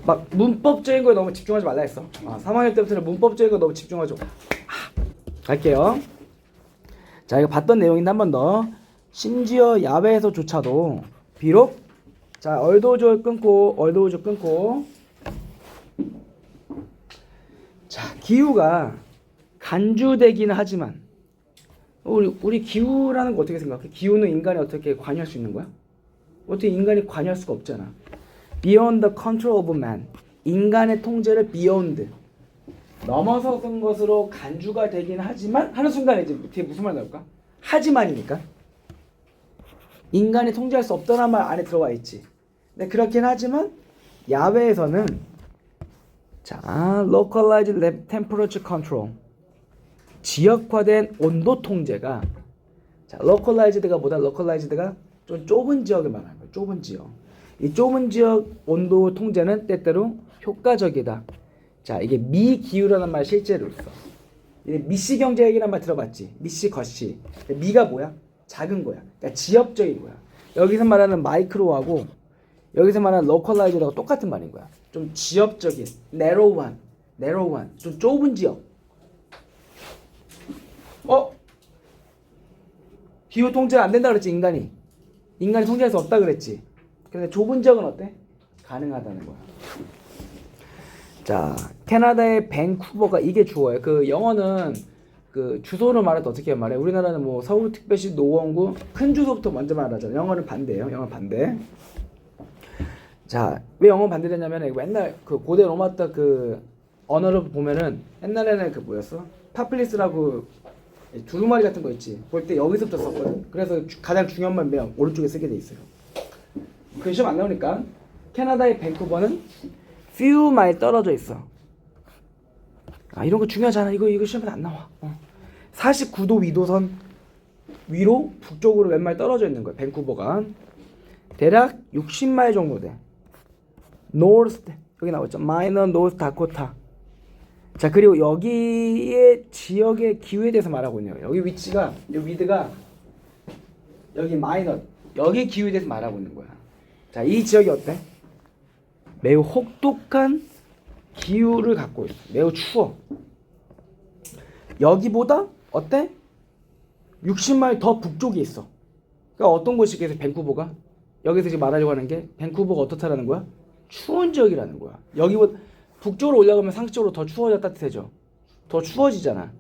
막 문법적인 거에 너무 집중하지 말라 했어. 3학년 때부터는 문법적인 거 너무 집중하죠. 갈게요. 자, 이거 봤던 내용인데 한 번 더. 심지어 야외에서조차도 비록 자, 얼도우절 끊고 자, 기후가 간주되기는 하지만 우리 기후라는 거 어떻게 생각해? 기후는 인간이 어떻게 관여할 수 있는 거야? 어떻게 인간이 관여할 수가 없잖아. Beyond the control of man. 인간의 통제를 beyond 넘어서는 것으로 간주가 되긴 하지만 하는 순간에 이제 뒤에 무슨 말 나올까? 하지만이니까 인간이 통제할 수 없다는 말 안에 들어와 있지. 근데 그렇긴 하지만 야외에서는 자, localized temperature control 지역화된 온도 통제가 자, localized가 좀 좁은 지역을 말하는 거예요. 좁은 지역. 이 좁은 지역 온도 통제는 때때로 효과적이다. 자, 이게 미기후라는 말 실제로 있어. 미시 경제학이라는 말 들어봤지? 미시 거시. 미가 뭐야? 작은 거야. 그러니까 지역적인 거야. 여기서 말하는 마이크로하고 여기서 말하는 localized하고 똑같은 말인 거야. 좀 지역적인, narrow한, 좀 좁은 지역. 기후 통제가 안 된다 그랬지, 인간이 통제할 수 없다 그랬지. 근데 좁은 지역은 어때? 가능하다는 거야. 자, 캐나다의 밴쿠버가 이게 주어예요. 그 영어는 그 주소를 말할 때 어떻게 말해? 우리나라는 뭐 서울특별시 노원구 큰 주소부터 먼저 말하잖아. 영어는 반대예요. 영어 반대. 자, 왜 영어 반대되냐면 옛날 그 고대 로마 때 그 언어를 보면은 옛날에는 그 뭐였어? 파플리스라고 두루마리 같은 거 있지. 볼 때 여기서부터 썼거든. 그래서 가장 중요한 말 맨 오른쪽에 쓰게 돼 있어요. 그 시험 안 나오니까 캐나다의 밴쿠버는 few 마일 떨어져 있어. 이런 거 중요하잖아. 이거 시험에 안 나와. 49도 위도선 위로 북쪽으로 몇 마일 떨어져 있는 거야. 밴쿠버가 대략 60마일 정도 돼. North 여기 나왔죠. Minor North Dakota. 자, 그리고 여기의 지역의 기후에 대해서 말하고 있네요. 여기 위치가 여기 위드가 여기 마이너 여기 기후에 대해서 말하고 있는 거야. 자, 이 지역이 어때? 매우 혹독한 기후를 갖고 있어. 매우 추워. 여기보다 어때? 60마일 더 북쪽에 있어. 그러니까 어떤 곳이겠어? 밴쿠버가? 여기서 지금 말하려고 하는 게 밴쿠버가 어떻다라는 거야? 추운 지역이라는 거야. 여기보다 북쪽으로 올라가면 상식적으로 더 추워져 따뜻해져. 더 추워지잖아.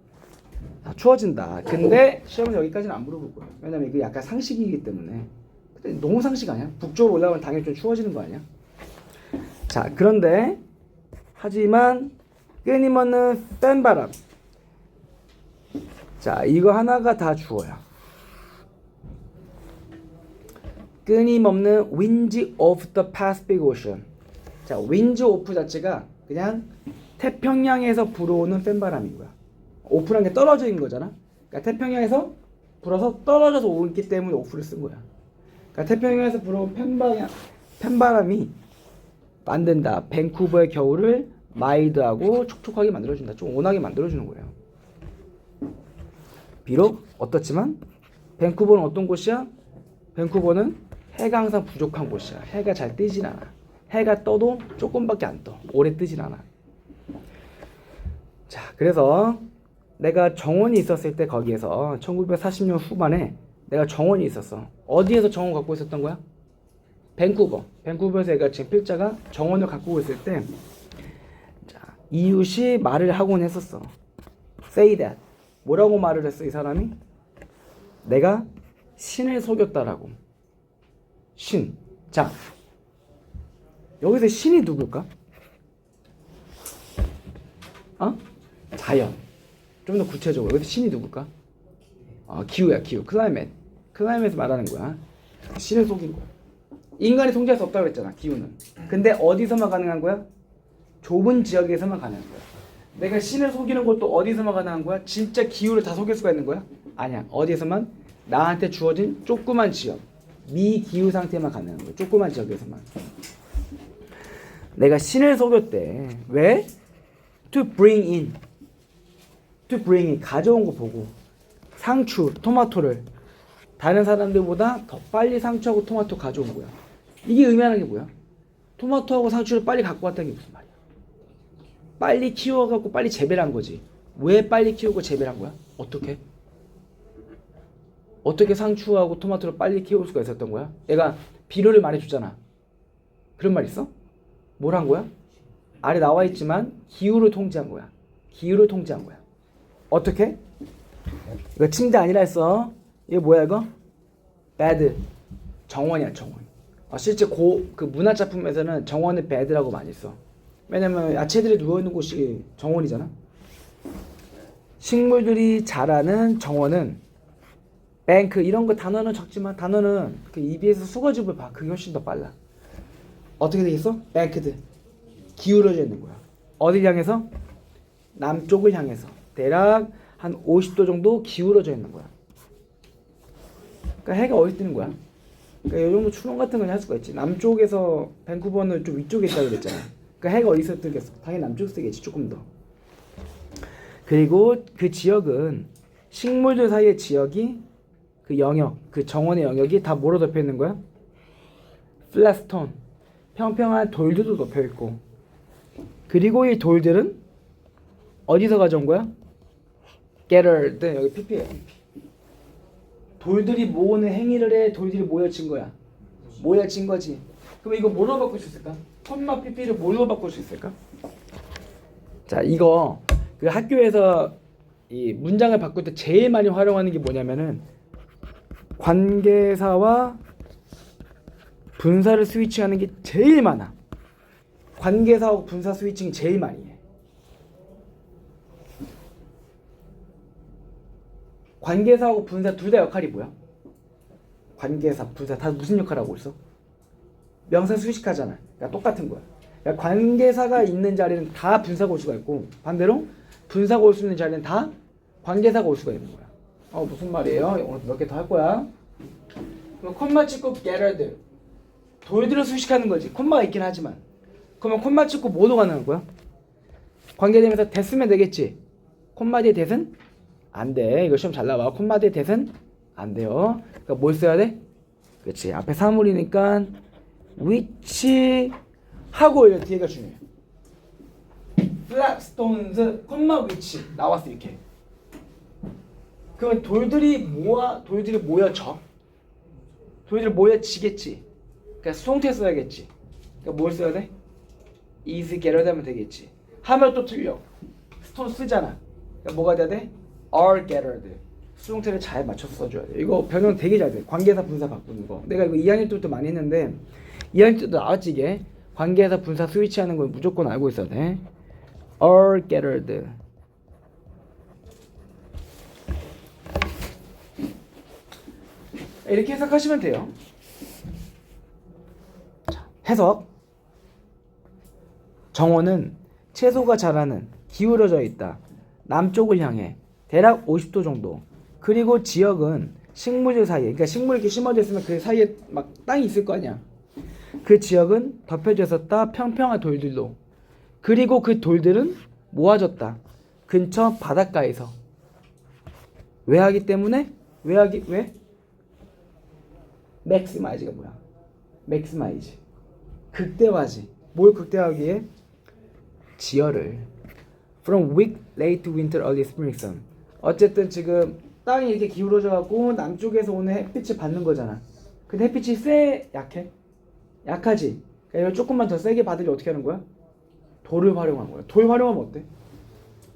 추워진다. 근데 시험은 여기까지는 안 물어볼 거야. 왜냐면 이게 약간 상식이기 때문에. 근데 너무 상식 아니야? 북쪽으로 올라가면 당연히 좀 추워지는 거 아니야? 자, 그런데 하지만 끊임없는 센 바람. 자, 이거 하나가 다 주어야. 끊임없는 winds of the Pacific Ocean. 자, winds of 자체가 그냥 태평양에서 불어오는 팬바람인 거야. 오프란 게 떨어져 있는 거잖아. 그러니까 태평양에서 불어서 떨어져서 오기 때문에 오프를 쓴 거야. 그러니까 태평양에서 불어온 팬바람이 만든다. 밴쿠버의 겨울을 마일드하고 촉촉하게 만들어준다. 좀 온화하게 만들어주는 거예요. 비록 어떻지만 밴쿠버는 어떤 곳이야? 밴쿠버는 해가 항상 부족한 곳이야. 해가 잘 뜨진 않아. 해가 떠도 조금밖에 안 떠. 오래 뜨진 않아. 자, 그래서 내가 정원이 있었을 때 거기에서 1940년 후반에 내가 정원이 있었어. 어디에서 정원 갖고 있었던 거야? 밴쿠버에서 얘가 지금 필자가 정원을 갖고 있을 때 자, 이웃이 말을 하곤 했었어. Say that. 뭐라고 말을 했어, 이 사람이? 내가 신을 속였다라고. 신. 자, 여기서 신이 누굴까? 자연. 좀 더 구체적으로 여기서 신이 누굴까? 기후야, 기후. 클라이met에서 말하는 거야. 신을 속인 거야. 인간이 통제할 수 없다고 그랬잖아, 기후는. 근데 어디서만 가능한 거야? 좁은 지역에서만 가능한 거야. 내가 신을 속이는 것도 어디서만 가능한 거야? 진짜 기후를 다 속일 수가 있는 거야? 아니야. 어디에서만? 나한테 주어진 조그만 지역. 미기후 상태만 가능한 거야. 조그만 지역에서만. 내가 신을 속였대. 왜? To bring in. 가져온 거 보고. 상추, 토마토를 다른 사람들보다 더 빨리 상추하고 토마토 가져온 거야. 이게 의미하는 게 뭐야? 토마토하고 상추를 빨리 갖고 왔다는 게 무슨 말이야? 빨리 키워갖고 빨리 재배를 한 거지. 왜 빨리 키우고 재배를 한 거야? 어떻게? 어떻게 상추하고 토마토를 빨리 키울 수가 있었던 거야? 얘가 비료를 많이 줬잖아. 그런 말 있어? 뭘 한 거야? 아래 나와 있지만 기후를 통제한 거야. 기후를 통제한 거야. 어떻게? 이거 침대 아니라 했어. 이거 뭐야 이거? bed. 정원이야 정원. 실제 그 문화 작품에서는 정원을 bed라고 많이 써. 왜냐면 야채들이 누워있는 곳이 정원이잖아. 식물들이 자라는 정원은 뱅크 이런 거 단어는 적지만 단어는 그 EBS 수거집을 봐. 그게 훨씬 더 빨라. 어떻게 되겠어? 뱅크드. 기울어져 있는 거야. 어딜 향해서? 남쪽을 향해서. 대략 한 50도 정도 기울어져 있는 거야. 그러니까 해가 어디 뜨는 거야? 그러니까 이 정도 추론 같은 건 할 수가 있지. 남쪽에서 밴쿠버는 좀 위쪽에 있다고 그랬잖아. 그러니까 해가 어디서 뜨겠어? 당연히 남쪽에서 뜨겠지. 조금 더. 그리고 그 지역은 식물들 사이의 지역이 그 영역, 그 정원의 영역이 다 뭐로 덮여 있는 거야? 플랫스톤. 평평한 돌들도 덮여 있고. 그리고 이 돌들은 어디서 가져온 거야? gathered. 여기 pp예요. 돌들이 모으는 행위를 해. 돌들이 모여진 거야. 모여진 거지. 그럼 이거 뭘로 바꿀 수 있을까? 콤마 pp를 뭘로 바꿀 수 있을까? 자, 이거 그 학교에서 이 문장을 바꿀 때 제일 많이 활용하는 게 뭐냐면은 관계사와 분사를 스위칭하는 게 제일 많아. 관계사하고 분사 스위칭이 제일 많이 해. 관계사하고 분사 둘 다 역할이 뭐야? 관계사, 분사 다 무슨 역할을 하고 있어? 명사 수식하잖아. 그러니까 똑같은 거야. 그러니까 관계사가 있는 자리는 다 분사가 올 수가 있고 반대로 분사가 올 수 있는 자리는 다 관계사가 올 수가 있는 거야. 무슨 말이에요? 오늘 몇 개 더 할 거야. 그럼 콤마 찍고 gathered. 돌들을 수식하는 거지. 콤마가 있긴 하지만. 그러면 콤마 찍고 뭐로 가는 거야? 관계되면서 대 쓰면 되겠지. 콤마 뒤에 대는 안 돼. 이거 시험 잘 나와. 콤마 뒤에 대는 안 돼요. 그러니까 뭘 써야 돼? 그렇지. 앞에 사물이니까 which 하고 이 뒤에가 중요해. flagstones, 콤마 which 나왔어 이렇게. 그러면 돌들이 모여져. 돌들이 모여지겠지. 그러니까 수동태 써야겠지. 그러니까 뭘 써야 돼? is gathered 하면 되겠지. 하면 또 틀려. 스톤 쓰잖아. 그러니까 뭐가 돼야 돼? are gathered. 수동태를 잘 맞춰서 써줘야 돼. 이거 변형 되게 잘 돼. 관계사 분사 바꾸는 거. 내가 이거 2학년 때부터 많이 했는데 2학년 때도 나왔지 이게. 관계사 분사 스위치하는 건 무조건 알고 있어야 돼. are gathered. 이렇게 해석하시면 돼요. 자, 해석. 정원은 채소가 자라는 기울어져 있다. 남쪽을 향해 대략 50도 정도. 그리고 지역은 식물들 사이에, 그러니까 식물이 이렇게 심어져 있으면 그 사이에 막 땅이 있을 거 아니야. 그 지역은 덮여져 있었다. 평평한 돌들로. 그리고 그 돌들은 모아졌다. 근처 바닷가에서. 왜 하기 때문에? 왜? 맥시마이즈가 뭐야? 맥시마이즈. 극대화지. 뭘 극대화하기 위해? 지열을. From weak, late winter, early spring sun. 어쨌든 지금 땅이 이렇게 기울어져 갖고 남쪽에서 오는 햇빛을 받는 거잖아. 근데 햇빛이 세? 약해? 약하지. 그러니까 이걸 조금만 더 세게 받으려 어떻게 하는 거야? 돌을 활용한 거야. 돌 활용하면 어때?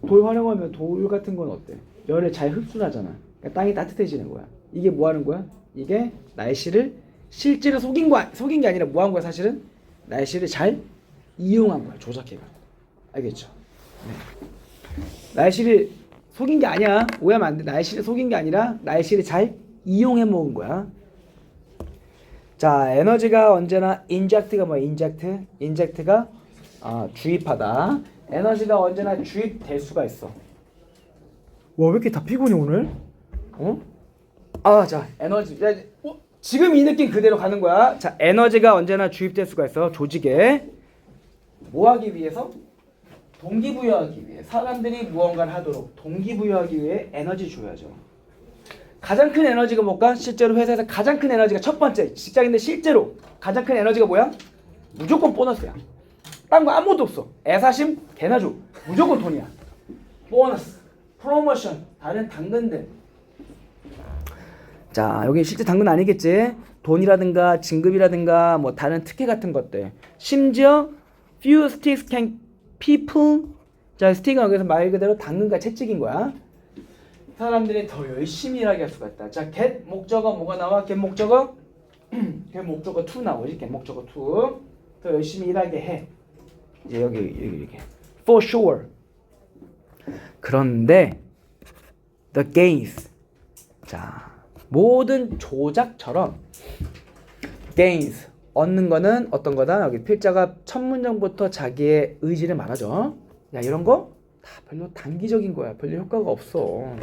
돌 활용하면 돌 같은 건 어때? 열을 잘 흡수하잖아. 그러니까 땅이 따뜻해지는 거야. 이게 뭐 하는 거야? 이게 날씨를 실제로 속인 게 아니라 뭐 한 거야 사실은? 날씨를 잘 이용한 거야. 조작해가. 알겠죠? 네. 날씨를 속인 게 아니야. 오해하면 안 돼. 날씨를 속인 게 아니라 날씨를 잘 이용해 먹은 거야. 자, 에너지가 언제나 인젝트가 뭐야? 인젝트가 주입하다. 에너지가 언제나 주입될 수가 있어. 와, 왜 이렇게 다 피곤해 오늘? 자, 에너지. 지금 이 느낌 그대로 가는 거야. 자, 에너지가 언제나 주입될 수가 있어. 조직에. 뭐 하기 위해서? 동기부여하기 위해. 사람들이 무언가를 하도록 동기부여하기 위해 에너지 줘야죠. 가장 큰 에너지가 뭘까? 실제로 회사에서 가장 큰 에너지가 첫 번째. 직장인들 실제로 가장 큰 에너지가 뭐야? 무조건 보너스야. 딴 거 아무것도 없어. 애사심 개나 줘. 무조건 돈이야. 보너스, 프로모션, 다른 당근들. 자, 여기 실제 당근 아니겠지? 돈이라든가 진급이라든가 뭐 다른 특혜 같은 것들. 심지어 few sticks can people. 자, 스틱은 여기서 말 그대로 당근과 채찍인 거야. 사람들이 더 열심히 일하게 할 수가 있다. 자, get 목적어 뭐가 나와? get 목적어? get 목적어 to 나오지. get 목적어 to. 더 열심히 일하게 해. 이제 여기 for sure. 그런데 the gains. 자, 모든 조작처럼 gains 얻는 거는 어떤 거다? 여기 필자가 첫 문장부터 자기의 의지를 말하죠. 야, 이런 거 다 별로 단기적인 거야. 별로 효과가 없어.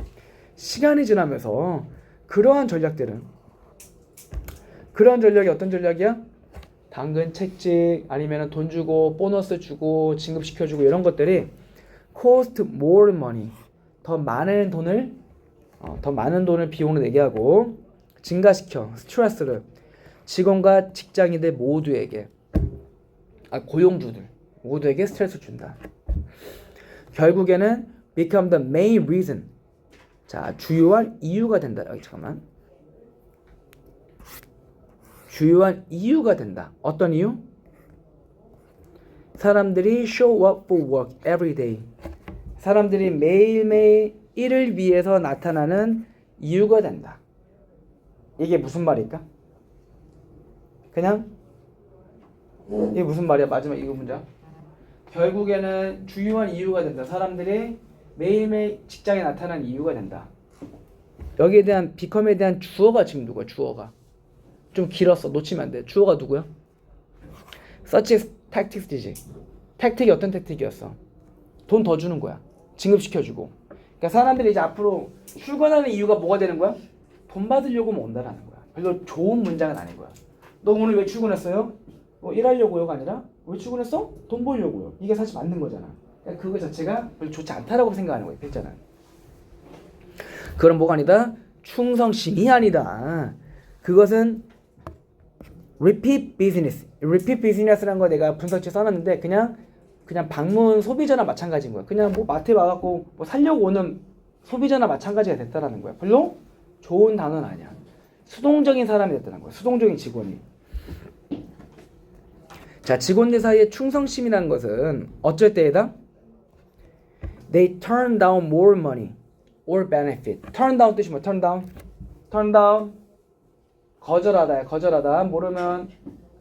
시간이 지나면서 그러한 전략이 어떤 전략이야? 당근 채찍 아니면 돈 주고 보너스 주고 진급시켜주고 이런 것들이 cost more money. 더 많은 돈을 비용으로 내게 하고 증가시켜 스트레스를 직원과 직장인들 모두에게 고용주들 모두에게 스트레스 준다. 결국에는 become the main reason. 자, 주요한 이유가 된다. 여기 잠깐만. 주요한 이유가 된다. 어떤 이유? 사람들이 show up for work every day. 사람들이 매일매일 일을 위해서 나타나는 이유가 된다. 이게 무슨 말일까? 그냥 이게 무슨 말이야? 마지막 이거 문장. 결국에는 주요한 이유가 된다. 사람들이 매일매일 직장에 나타나는 이유가 된다. 여기에 대한 become에 대한 주어가 지금 누구야? 주어가 좀 길었어. 놓치면 안 돼. 주어가 누구야? such tactics이지. 택틱이 어떤 택틱이었어? 돈 더 주는 거야. 진급시켜주고. 그러니까 사람들이 이제 앞으로 출근하는 이유가 뭐가 되는 거야? 돈 받으려고 온다라는 거야. 별로 좋은 문장은 아닌 거야. 너 오늘 왜 출근했어요? 뭐 일하려고요가 아니라 왜 출근했어? 돈 벌려고요. 이게 사실 맞는 거잖아. 그러니까 그거 자체가 별로 좋지 않다라고 생각하는 거야. 필자는. 그럼 뭐가 아니다? 충성심이 아니다. 그것은 repeat business. repeat business라는 거 내가 분석지에 써놨는데 그냥 방문 소비자나 마찬가지인 거야. 그냥 뭐 마트에 와갖고 뭐 살려고 오는 소비자나 마찬가지가 됐다라는 거야. 별로 좋은 단어는 아니야. 수동적인 사람이 됐다는 거야. 수동적인 직원이. 자, 직원들 사이에 충성심이라는 것은 어쩔 때에다 they turn down more money or benefit. turn down 뜻이 뭐야? turn down. turn down 거절하다야. 거절하다. 모르면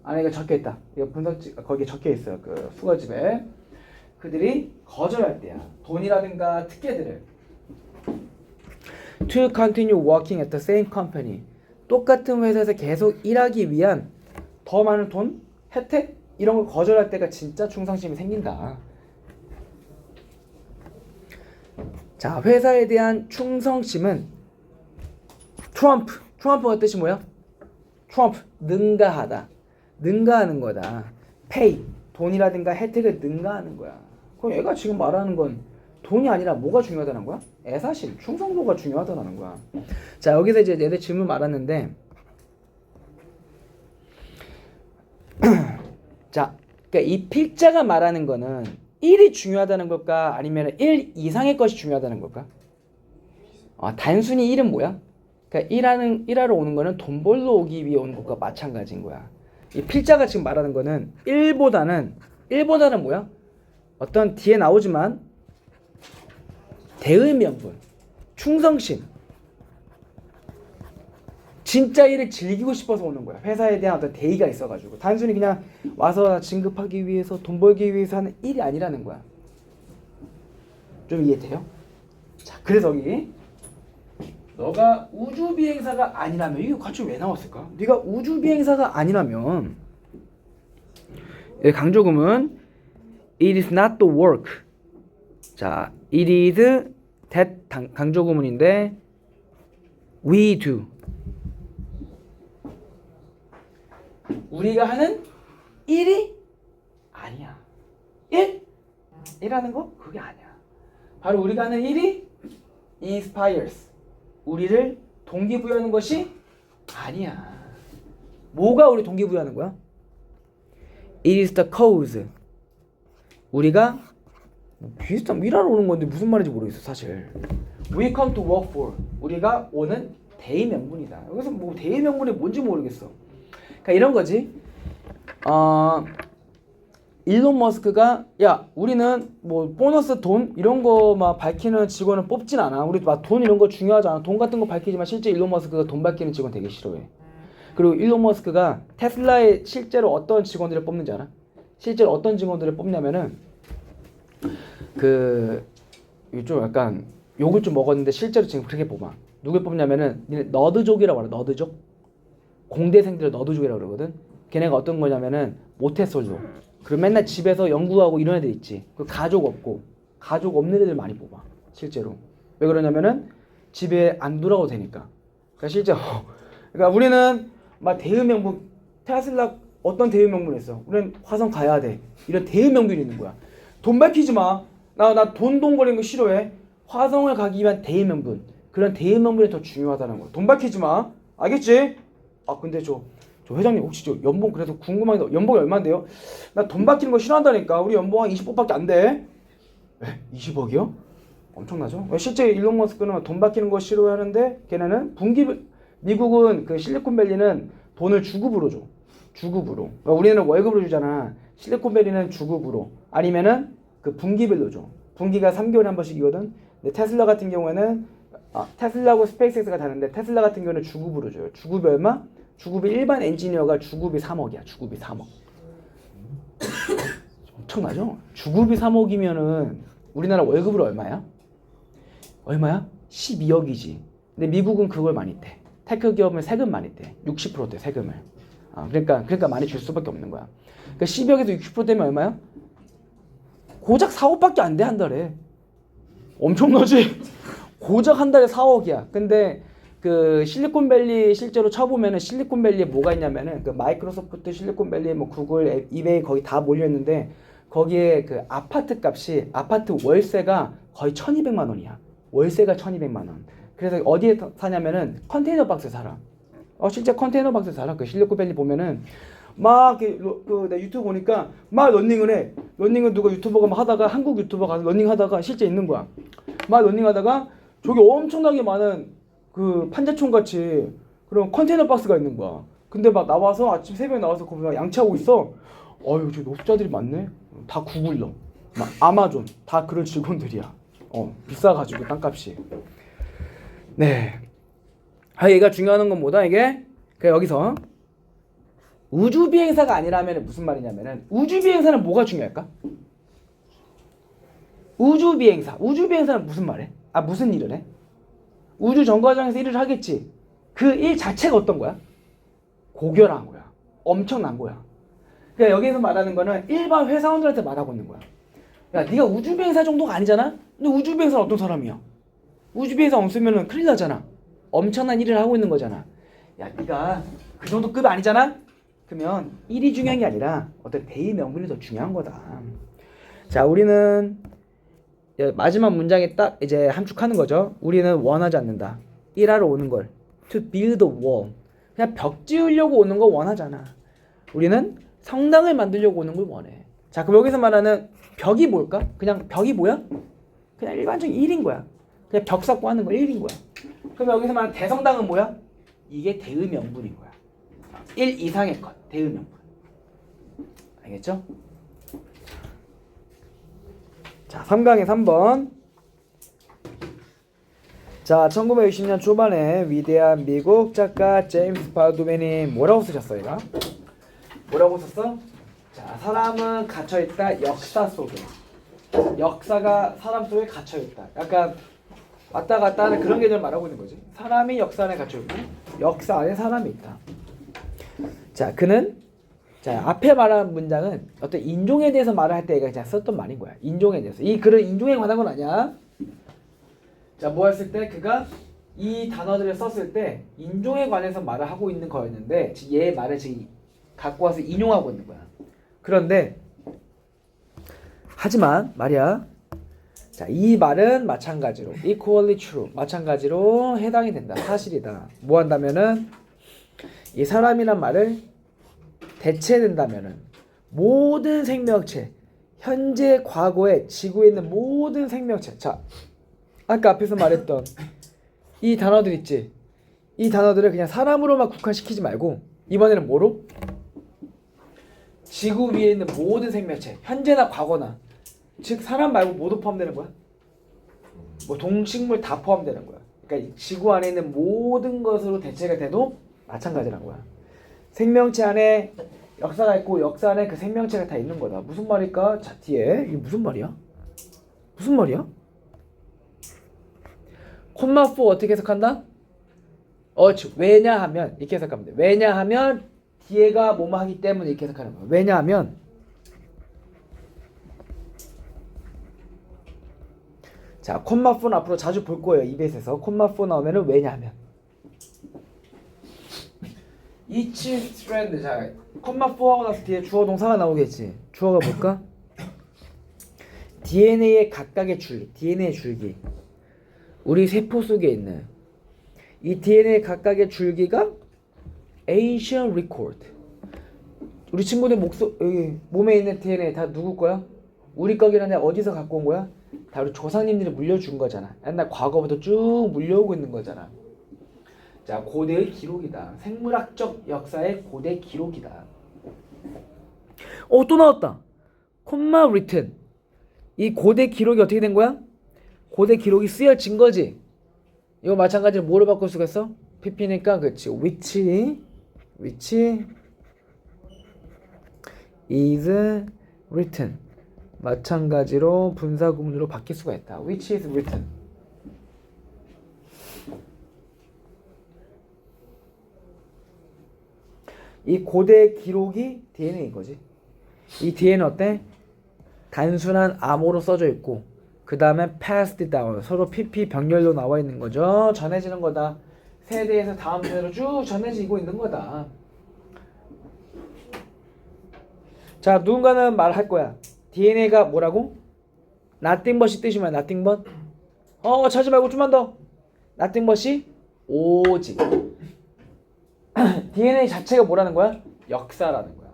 안에 이거 적혀 있다. 이거 분석지 거기에 적혀 있어요. 그 수거집에. 그들이 거절할 때야. 돈이라든가 특혜들을. To continue working at the same company. 똑같은 회사에서 계속 일하기 위한 더 많은 돈, 혜택 이런 걸 거절할 때가 진짜 충성심이 생긴다. 자, 회사에 대한 충성심은 트럼프가 뜻이 뭐야? 트럼프, 능가하다. 능가하는 거다. pay, 돈이라든가 혜택을 능가하는 거야. 그럼 얘가 지금 말하는 건 돈이 아니라 뭐가 중요하다는 거야? 애사심, 충성도가 중요하다는 거야. 자, 여기서 이제 얘들 질문 말았는데 자, 그러니까 이 필자가 말하는 거는 1이 중요하다는 걸까? 아니면 1 이상의 것이 중요하다는 걸까? 단순히 1은 뭐야? 그러니까 일하러 오는 거는 돈 벌러 오기 위해 오는 것과 마찬가지인 거야. 이 필자가 지금 말하는 거는 1보다는 뭐야? 어떤 뒤에 나오지만 대의명분, 충성심, 진짜 일을 즐기고 싶어서 오는 거야. 회사에 대한 어떤 대의가 있어가지고. 단순히 그냥 와서 진급하기 위해서 돈 벌기 위해서 하는 일이 아니라는 거야. 좀 이해돼요? 자, 그래서 여기 너가 우주비행사가 아니라면 이거 같이 왜 나왔을까? 네가 우주비행사가 아니라면 강조금은 it is not the work. 자, it is that 강조구문인데 we do. 우리가 하는 일이 아니야. 일하는 거 그게 아니야. 바로 우리가 하는 일이 inspires. 우리를 동기부여하는 것이 아니야. 뭐가 우리 동기부여하는 거야? It is the cause. 우리가 비슷한 일하러 오는 건데 무슨 말인지 모르겠어 사실. We come to work for. 우리가 오는 대의명분이다. 여기서 뭐 대의명분이 뭔지 모르겠어. 그러니까 이런 거지. 일론 머스크가 야 우리는 뭐 보너스 돈 이런 거만 밝히는 직원을 뽑진 않아. 우리 막 돈 이런 거 중요하지 않아. 돈 같은 거 밝히지만 실제 일론 머스크가 돈 밝히는 직원 되게 싫어해. 그리고 일론 머스크가 테슬라에 실제로 어떤 직원들을 뽑는지 알아? 실제로 어떤 직원들을 뽑냐면은 좀 약간 욕을 좀 먹었는데 실제로 지금 그렇게 뽑아. 누굴 뽑냐면은 너드족이라고 알아. 너드족. 공대생들을 너드족이라고 그러거든. 걔네가 어떤 거냐면은 모태솔로. 그리고 맨날 집에서 연구하고 이런 애들 있지. 그 가족 없고 가족 없는 애들 많이 뽑아. 실제로. 왜 그러냐면은 집에 안 돌아가도 되니까. 그러니까 실제 그러니까 우리는 막 대의명분 테슬라 어떤 대의명분이 있어. 우리는 화성 가야 돼. 이런 대의명분이 있는 거야. 돈 밝히지 마. 나 돈 거리는 거 싫어해. 화성을 가기 위한 대의명분. 그런 대의명분이 더 중요하다는 거야. 돈 밝히지 마. 알겠지? 아 근데 저 회장님 혹시 저 연봉 그래도 궁금한데 연봉이 얼마인데요? 나 돈 밝히는 거 싫어한다니까. 우리 연봉 한 20억밖에 안 돼. 에? 20억이요? 엄청나죠? 실제 일론 머스크는 돈 밝히는 거 싫어하는데 걔네는 미국은 그 실리콘밸리는 돈을 주급으로 줘. 주급으로. 그러니까 우리는 월급으로 주잖아. 실리콘밸리는 주급으로. 아니면은 그 분기별로 줘. 분기가 3개월에 한 번씩이거든. 근데 테슬라 같은 경우에는 테슬라하고 스페이스X가 다른데 테슬라 같은 경우는 주급으로 줘요. 주급이 얼마? 주급이 일반 엔지니어가 주급이 3억이야. 주급이 3억. 엄청나죠? 주급이 3억이면은 우리나라 월급으로 얼마야? 얼마야? 12억이지. 근데 미국은 그걸 많이 떼. 테크 기업은 세금 많이 떼. 60% 떼, 세금을. 그러니까 많이 줄 수밖에 없는 거야. 그러니까 12억에서 60% 떼면 얼마야? 고작 4억밖에 안 돼, 한 달에. 엄청나지? 고작 한 달에 4억이야. 근데 그 실리콘밸리 실제로 쳐보면은 실리콘밸리에 뭐가 있냐면은 그 마이크로소프트, 실리콘밸리, 뭐 구글, 이베이 거기 다 몰려 있는데 거기에 그 아파트 값이 아파트 월세가 거의 1,200만 원이야. 월세가 1,200만 원. 그래서 어디에 사냐면은 컨테이너 박스에 살아. 실제 컨테이너 박스에 살아. 그 실리콘밸리 보면은 막 내 유튜브 보니까 막 런닝을 해. 런닝은 누가 유튜버가 막 하다가 한국 유튜버가 런닝 하다가 실제 있는 거야. 막 런닝 하다가 저기 엄청나게 많은 그 판자촌 같이 그런 컨테이너 박스가 있는 거야. 근데 막 나와서 아침 새벽에 나와서 거기 막 양치하고 있어. 저기 노숙자들이 많네. 다 구글러, 막 아마존 다 그런 직원들이야. 비싸가지고 땅값이. 네. 얘가 중요한 건 뭐다 이게? 여기서 우주 비행사가 아니라면 무슨 말이냐면은 우주 비행사는 뭐가 중요할까? 우주 비행사는 무슨 말해? 무슨 일을 해? 우주 정거장에서 일을 하겠지. 그 일 자체가 어떤 거야? 고결한 거야. 엄청난 거야. 그러니까 여기서 말하는 거는 일반 회사원들한테 말하고 있는 거야. 야, 네가 우주 비행사 정도가 아니잖아? 근데 우주 비행사는 어떤 사람이야? 우주 비행사 없으면은 큰일 나잖아. 엄청난 일을 하고 있는 거잖아. 야, 네가 그 정도 급 아니잖아? 그러면 일이 중요한 게 아니라 어떤 대의 명분이 더 중요한 거다. 자, 우리는 마지막 문장에 딱 이제 함축하는 거죠. 우리는 원하지 않는다. 일하러 오는 걸. To build a wall. 그냥 벽 지으려고 오는 거 원하잖아. 우리는 성당을 만들려고 오는 걸 원해. 자, 그럼 여기서 말하는 벽이 뭘까? 그냥 벽이 뭐야? 그냥 일반적인 일인 거야. 그냥 벽 쌓고 하는 거 일인 거야. 그럼 여기서 말하는 대성당은 뭐야? 이게 대의 명분인 거야. 1 이상의 것, 대의 명분. 알겠죠? 자, 3강의 3번. 자, 1960년 초반에 위대한 미국 작가 제임스 발두맨이 뭐라고 쓰셨어요? 얘가? 뭐라고 썼어? 자, 사람은 갇혀있다 역사 속에. 역사가 사람 속에 갇혀있다. 약간 왔다 갔다 하는 그런 개념을 말하고 있는 거지. 사람이 역사 안에 갇혀있고 역사 안에 사람이 있다. 자, 그는 앞에 말한 문장은 어떤 인종에 대해서 말을 할 때 얘가 그냥 썼던 말인 거야. 인종에 대해서. 이 글은 인종에 관한 건 아니야. 자, 뭐 했을 때 그가 이 단어들을 썼을 때 인종에 관해서 말을 하고 있는 거였는데 얘 말을 지금 갖고 와서 인용하고 있는 거야. 그런데 하지만 말이야. 자, 이 말은 마찬가지로 equally true. 마찬가지로 해당이 된다. 사실이다. 뭐 한다면은 이 사람이란 말을 대체된다면은 모든 생명체, 현재, 과거에 지구에 있는 모든 생명체. 자, 아까 앞에서 말했던 이 단어들 있지? 이 단어들을 그냥 사람으로만 국한시키지 말고 이번에는 뭐로? 지구 위에 있는 모든 생명체, 현재나 과거나, 즉 사람 말고 모두 포함되는 거야. 뭐 동식물 다 포함되는 거야. 그러니까 지구 안에 있는 모든 것으로 대체가 돼도 마찬가지란 거야. 생명체 안에 역사가 있고 역사 안에 그 생명체가 다 있는 거다. 무슨 말일까? 자, 뒤에 이게 무슨 말이야? 무슨 말이야? 콤마 4 어떻게 해석한다? 왜냐하면 이렇게 해석하면 돼. 왜냐하면 뒤에가 뭐뭐 하기 때문에 이렇게 해석하는 거야. 왜냐하면 자, 콤마 4는 앞으로 자주 볼 거예요. EBS에서 콤마 4 나오면은 왜냐하면 each strand. 자, 콤마 4 하고 나서 뒤에 주어 동사가 나오겠지. 주어가 뭘까? DNA의 각각의 줄기, DNA 줄기. 우리 세포 속에 있는 이 DNA 각각의 줄기가 ancient record. 우리 친구들 여기 몸에 있는 DNA 다 누구 거야? 우리 거긴 한데 어디서 갖고 온 거야? 다 우리 조상님들이 물려준 거잖아. 옛날 과거부터 쭉 물려오고 있는 거잖아. 자, 고대의 기록이다. 생물학적 역사의 고대 기록이다. 또 나왔다. 콤마 written. 이 고대 기록이 어떻게 된 거야? 고대 기록이 쓰여진 거지. 이거 마찬가지로 뭐로 바꿀 수가 있어? PP니까 그렇지. which is written. 마찬가지로 분사구문으로 바뀔 수가 있다. which is written. 이 고대 기록이 DNA인 거지. 이 DNA는 어때? 단순한 암호로 써져 있고 그 다음에 passed down. 서로 PP 병렬로 나와 있는 거죠. 전해지는 거다. 세대에서 다음 세대로 쭉 전해지고 있는 거다. 자, 누군가는 말할 거야. DNA가 뭐라고? nothing but이 뜻이 뭐야? nothing but? 찾지 말고 좀만 더. nothing but이 오직. DNA 자체가 뭐라는 거야? 역사라는 거야.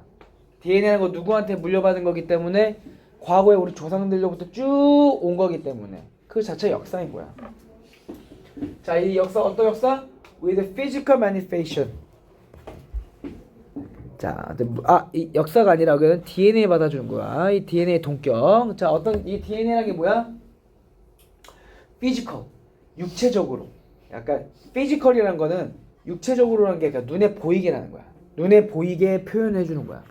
DNA라는 거 누구한테 물려받은 거기 때문에 과거에 우리 조상들로부터 쭉 온 거기 때문에 그 자체 역사인 거야. 자, 이 역사 어떤 역사? With physical manifestation. 자, 이 역사가 아니라 여기는 DNA 받아주는 거야. 이 DNA 동격. 자, 이 DNA라는 게 뭐야? physical, 육체적으로. 약간 physical이라는 거는 육체적으로라는 게 그러니까 눈에 보이게라는 거야. 눈에 보이게 표현해 주는 거야.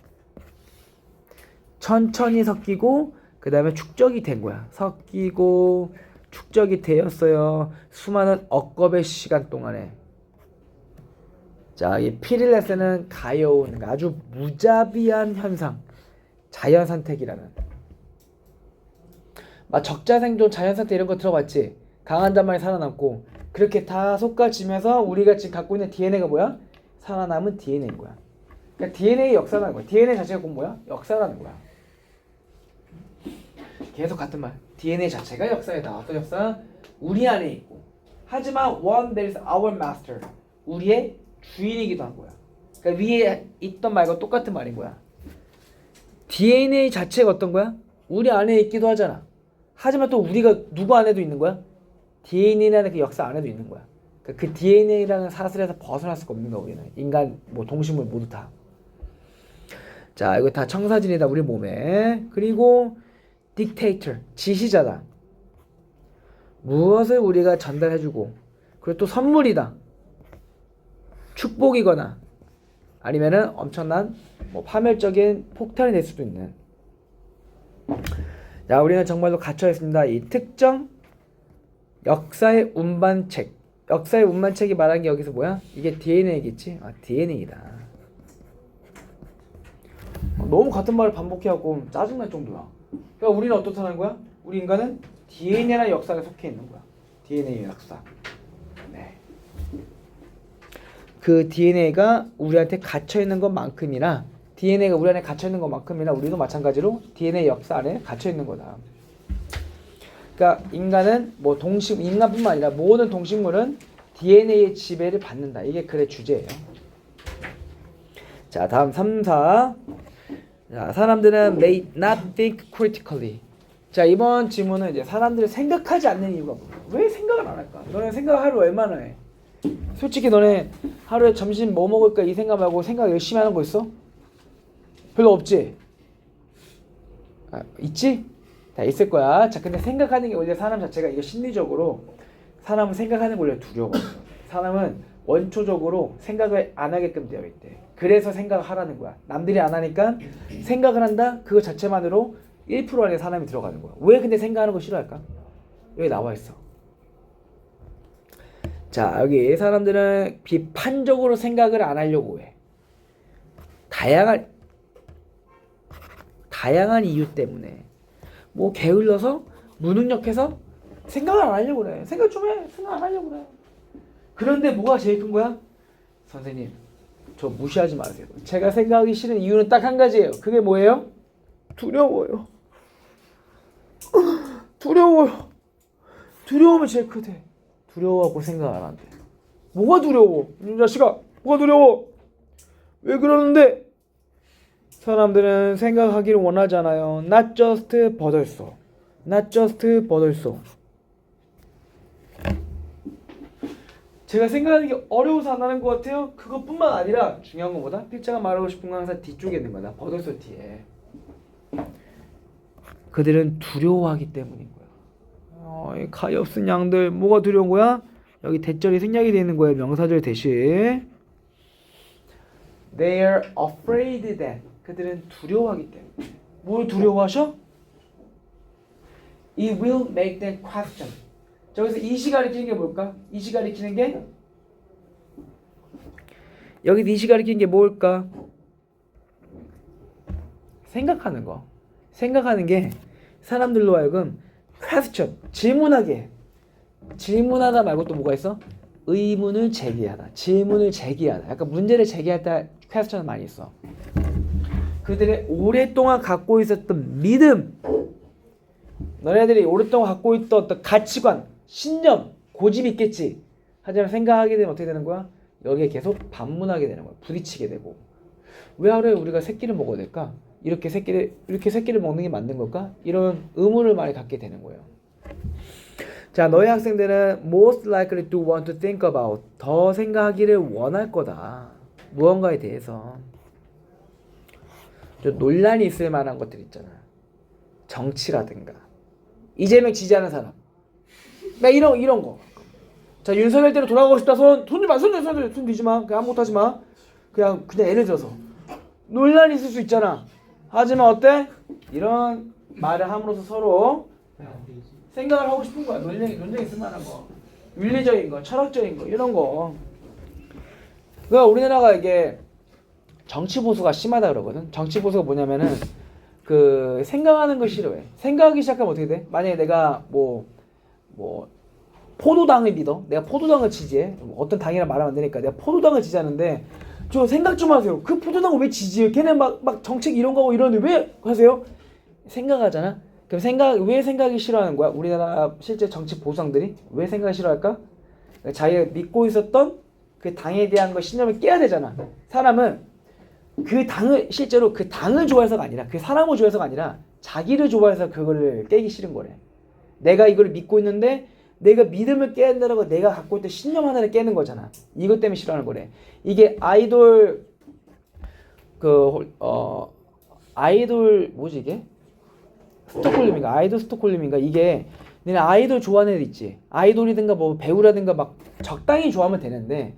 천천히 섞이고 그 다음에 축적이 된 거야. 섞이고 축적이 되었어요. 수많은 억겁의 시간 동안에. 자, 이 피릴레스는 가여운 아주 무자비한 현상, 자연 선택이라는. 막 적자생존, 자연 선택 이런 거 들어봤지? 강한 자만이 살아남고 그렇게 다 속가지면서 우리가 지금 갖고 있는 DNA가 뭐야? 살아남은 DNA인 거야. 그러니까 DNA 역사라는 거야. DNA 자체가 곧 뭐야? 역사라는 거야. 계속 같은 말. DNA 자체가 역사이다. 어떤 역사? 우리 안에 있고. 하지만 one that is our master. 우리의 주인이기도 한 거야. 그러니까 위에 있던 말과 똑같은 말인 거야. DNA 자체가 어떤 거야? 우리 안에 있기도 하잖아. 하지만 또 우리가 누구 안에도 있는 거야? DNA라는 그 역사 안에도 있는 거야. 그러니까 그 DNA라는 사슬에서 벗어날 수가 없는 거야. 우리는 인간, 뭐 동식물 모두 다. 자, 이거 다 청사진이다 우리 몸에. 그리고 dictator, 지시자다. 무엇을 우리가 전달해주고 그리고 또 선물이다. 축복이거나 아니면은 엄청난 뭐 파멸적인 폭탄이 될 수도 있는. 자, 우리는 정말로 갇혀 있습니다. 이 특정 역사의 운반책. 역사의 운반책이 말하는 게 여기서 뭐야? 이게 DNA겠지? DNA다. 너무 같은 말을 반복해갖고 짜증날 정도야. 그러니까 우리는 어떻다는 거야? 우리 인간은 DNA라는 역사에 속해 있는 거야. DNA 역사. 네. 그 DNA가 우리한테 갇혀 있는 것만큼이나 DNA가 우리 안에 갇혀 있는 것만큼이나 우리도 마찬가지로 DNA 역사 안에 갇혀 있는 거다. 그러니까 인간은 뭐 인간뿐만 아니라 모든 동식물은 DNA의 지배를 받는다. 이게 글의 주제예요. 자, 다음 3, 4. 자, 사람들은 may not think critically. 자, 이번 질문은 이제 사람들이 생각하지 않는 이유가 뭐야? 왜 생각을 안 할까? 너네 생각 하루 얼마나 해? 솔직히 너네 하루에 점심 뭐 먹을까 이 생각 말고 생각 열심히 하는 거 있어? 별로 없지? 아, 있지? 다 있을 거야. 자, 근데 생각하는 게 원래 사람 자체가 이게 심리적으로 사람은 생각하는 게 원래 두려워. 사람은 원초적으로 생각을 안 하게끔 되어 있대. 그래서 생각을 하라는 거야. 남들이 안 하니까 생각을 한다? 그거 자체만으로 1% 안에 사람이 들어가는 거야. 왜 근데 생각하는 거 싫어할까? 여기 나와 있어. 자, 여기 사람들은 비판적으로 생각을 안 하려고 해. 다양한 이유 때문에 뭐 게을러서 무능력해서 생각을 안 하려고 그래. 생각 좀 해. 생각 안 하려고 그래. 그런데 뭐가 제일 큰 거야? 선생님, 저 무시하지 마세요. 제가 생각하기 싫은 이유는 딱 한 가지예요. 그게 뭐예요? 두려워요. 두려워요. 두려움이 제일 크대. 두려워하고 생각 안 한대. 뭐가 두려워? 이 자식아, 뭐가 두려워? 왜 그러는데? 사람들은 생각하기를 원하잖아요. Not just but also. Not just but also. 제가 생각하는 게 어려워서 안 하는 것 같아요. 그것뿐만 아니라 중요한 것보다 필자가 말하고 싶은 건 항상 뒤쪽에 있는 거다. but also 뒤에. 그들은 두려워하기 때문인 거야. 이 가엾은 양들 뭐가 두려운 거야? 여기 대절이 생략이 되어 있는 거예요. 명사절 대신. They are afraid that. 그들은 두려워하기 때문에. 뭘 두려워하셔? It will make them question. 저기서 이시 가리키는 게 뭘까? 이시 가리키는 게 여기 이시 가리키는 게 뭘까? 생각하는 거. 생각하는 게 사람들로 하여금 question, 질문하게. 질문하다 말고 또 뭐가 있어? 의문을 제기하다. 질문을 제기하다. 약간 문제를 제기할 때 question은 많이 있어. 그들의 오랫동안 갖고 있었던 믿음, 너네들이 오랫동안 갖고 있던 어떤 가치관, 신념, 고집이 있겠지. 하지만 생각하게 되면 어떻게 되는 거야? 여기에 계속 반문하게 되는 거야. 부딪히게 되고. 왜 하루에 우리가 세 끼를 먹어야 될까? 이렇게 세 끼를 먹는 게 맞는 걸까? 이런 의문을 많이 갖게 되는 거예요. 자, 너희 학생들은 most likely to want to think about. 더 생각하기를 원할 거다. 무언가에 대해서. 좀 논란이 있을 만한 것들 있잖아. 정치라든가. 이재명 지지하는 사람. 나 이런 거. 자, 윤석열대로 돌아가고 싶다. 손 들지 마. 그냥 아무것도 하지 마. 그냥 예를 들어서 논란이 있을 수 있잖아. 하지만 어때? 이런 말을 함으로써 서로 생각을 하고 싶은 거야. 논쟁이 있을 만한 거. 윤리적인 거, 철학적인 거, 이런 거. 그러니까 우리나라가 이게 정치 보수가 심하다 그러거든. 정치 보수가 뭐냐면은 그 생각하는 걸 싫어해. 생각하기 시작하면 어떻게 돼? 만약에 내가 뭐 포도당을 믿어. 내가 포도당을 지지해. 어떤 당이라 말하면 안 되니까 내가 포도당을 지지하는데 저 생각 좀 하세요. 그 포도당을 왜 지지해? 걔네 막 정책 이런 거고 이러는데 왜 하세요? 생각하잖아. 그럼 왜 생각이 싫어하는 거야? 우리나라 실제 정치 보수당들이 왜 생각이 싫어할까? 자기가 믿고 있었던 그 당에 대한 거 신념을 깨야 되잖아. 사람은 실제로 그 당을 좋아해서가 아니라 그 사람을 좋아해서가 아니라 자기를 좋아해서 그거를 깨기 싫은 거래. 내가 이걸 믿고 있는데 내가 믿음을 깨야 된다고 내가 갖고 있던 신념 하나를 깨는 거잖아. 이것 때문에 싫어하는 거래. 이게 아이돌 뭐지 이게? 아이돌 스톡홀름인가? 이게 너네 아이돌 좋아하는 애들 있지. 아이돌이든가 뭐 배우라든가 막 적당히 좋아하면 되는데